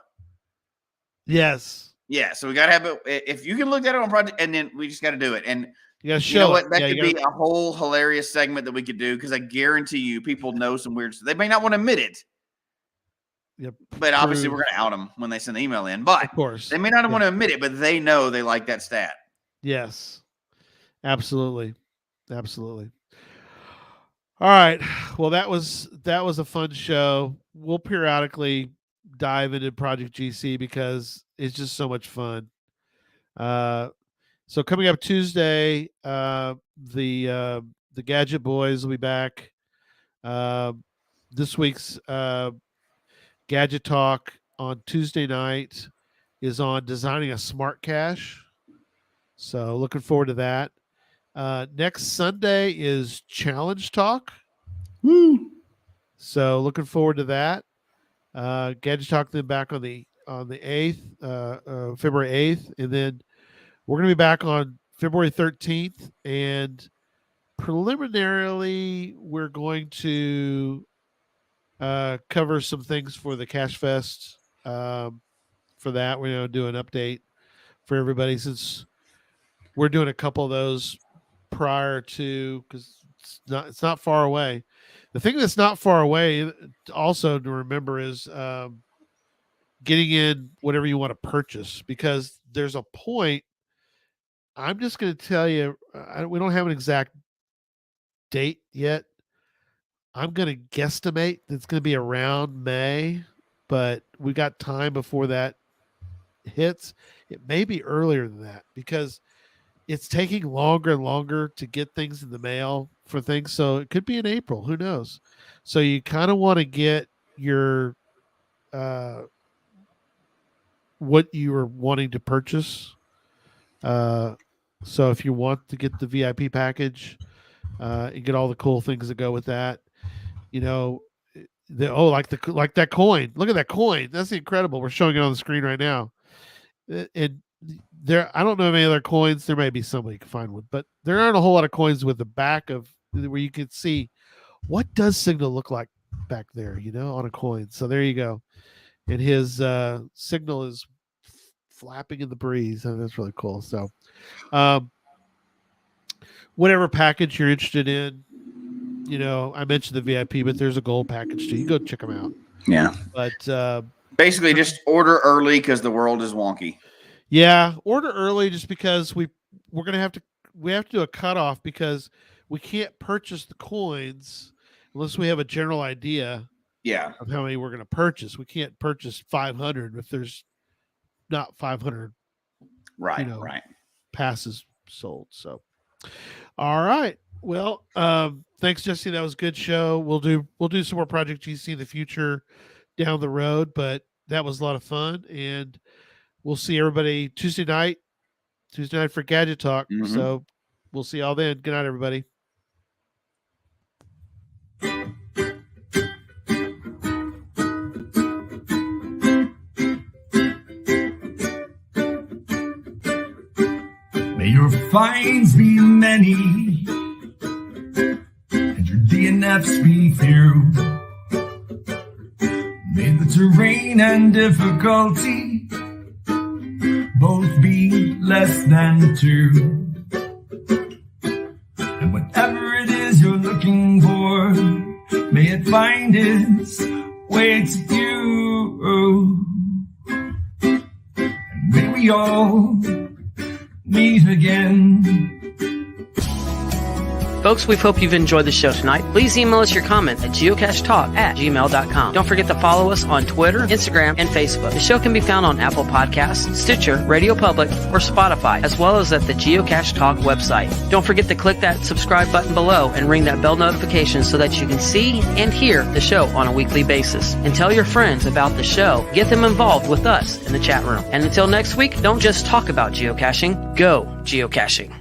Yes. Yeah. So we got to have it. If you can look that up on Project, and then we just got to do it. And You gotta show you know what? it. That Yeah, could be a whole hilarious segment that we could do because I guarantee you people know some weird stuff. They may not want to admit it. But obviously we're going to out them when they send the email in. But of course they may not want to admit it, but they know they like that stat. Yes. Absolutely. Absolutely. All right. Well, that was a fun show. We'll periodically dive into Project GC because it's just so much fun. So coming up Tuesday, the Gadget Boys will be back. This week's Gadget Talk on Tuesday night is on designing a smart cache. So looking forward to that. Next Sunday is Challenge Talk. Woo. So looking forward to that. Gadget Talk then back on the 8th, February 8th, and then we're going to be back on February 13th. And preliminarily, we're going to cover some things for the Cache Fest. For that, we're going to do an update for everybody since we're doing a couple of those prior to, because it's not far away. The thing that's not far away also to remember is getting in whatever you want to purchase, because there's a point. I'm just going to tell you, we don't have an exact date yet. I'm going to guesstimate it's going to be around May, but we got time before that hits. It may be earlier than that because it's taking longer and longer to get things in the mail for things. So it could be in April. Who knows? So you kind of want to get your what you are wanting to purchase. So if you want to get the VIP package and get all the cool things that go with that, you know, like that coin. Look at that coin. That's incredible. We're showing it on the screen right now. And there, I don't know of any other coins. There may be somebody you can find one, but there aren't a whole lot of coins with the back of where you can see what does Signal look like back there, on a coin. So there you go. And his Signal is flapping in the breeze. And that's really cool. So whatever package you're interested in, I mentioned the VIP, but there's a gold package too. You go check them out. Yeah. But basically just order early because the world is wonky. Yeah, order early just because we have to do a cutoff because we can't purchase the coins unless we have a general idea of how many we're going to purchase. We can't purchase 500 if there's not 500 right passes sold. So all right. Well, thanks, Jesse. That was a good show. We'll do some more Project GC in the future down the road, but that was a lot of fun, and we'll see everybody Tuesday night for Gadget Talk. Mm-hmm. So we'll see y'all then. Good night, everybody. May your finds be many and your DNFs be few. May the terrain and difficulty both be less than 2. And whatever it is you're looking for, may it find its way to you. And may we all meet again. Folks, we hope you've enjoyed the show tonight. Please email us your comments at geocachetalk@gmail.com. Don't forget to follow us on Twitter, Instagram, and Facebook. The show can be found on Apple Podcasts, Stitcher, Radio Public, or Spotify, as well as at the Geocache Talk website. Don't forget to click that subscribe button below and ring that bell notification so that you can see and hear the show on a weekly basis. And tell your friends about the show. Get them involved with us in the chat room. And until next week, don't just talk about geocaching, go geocaching.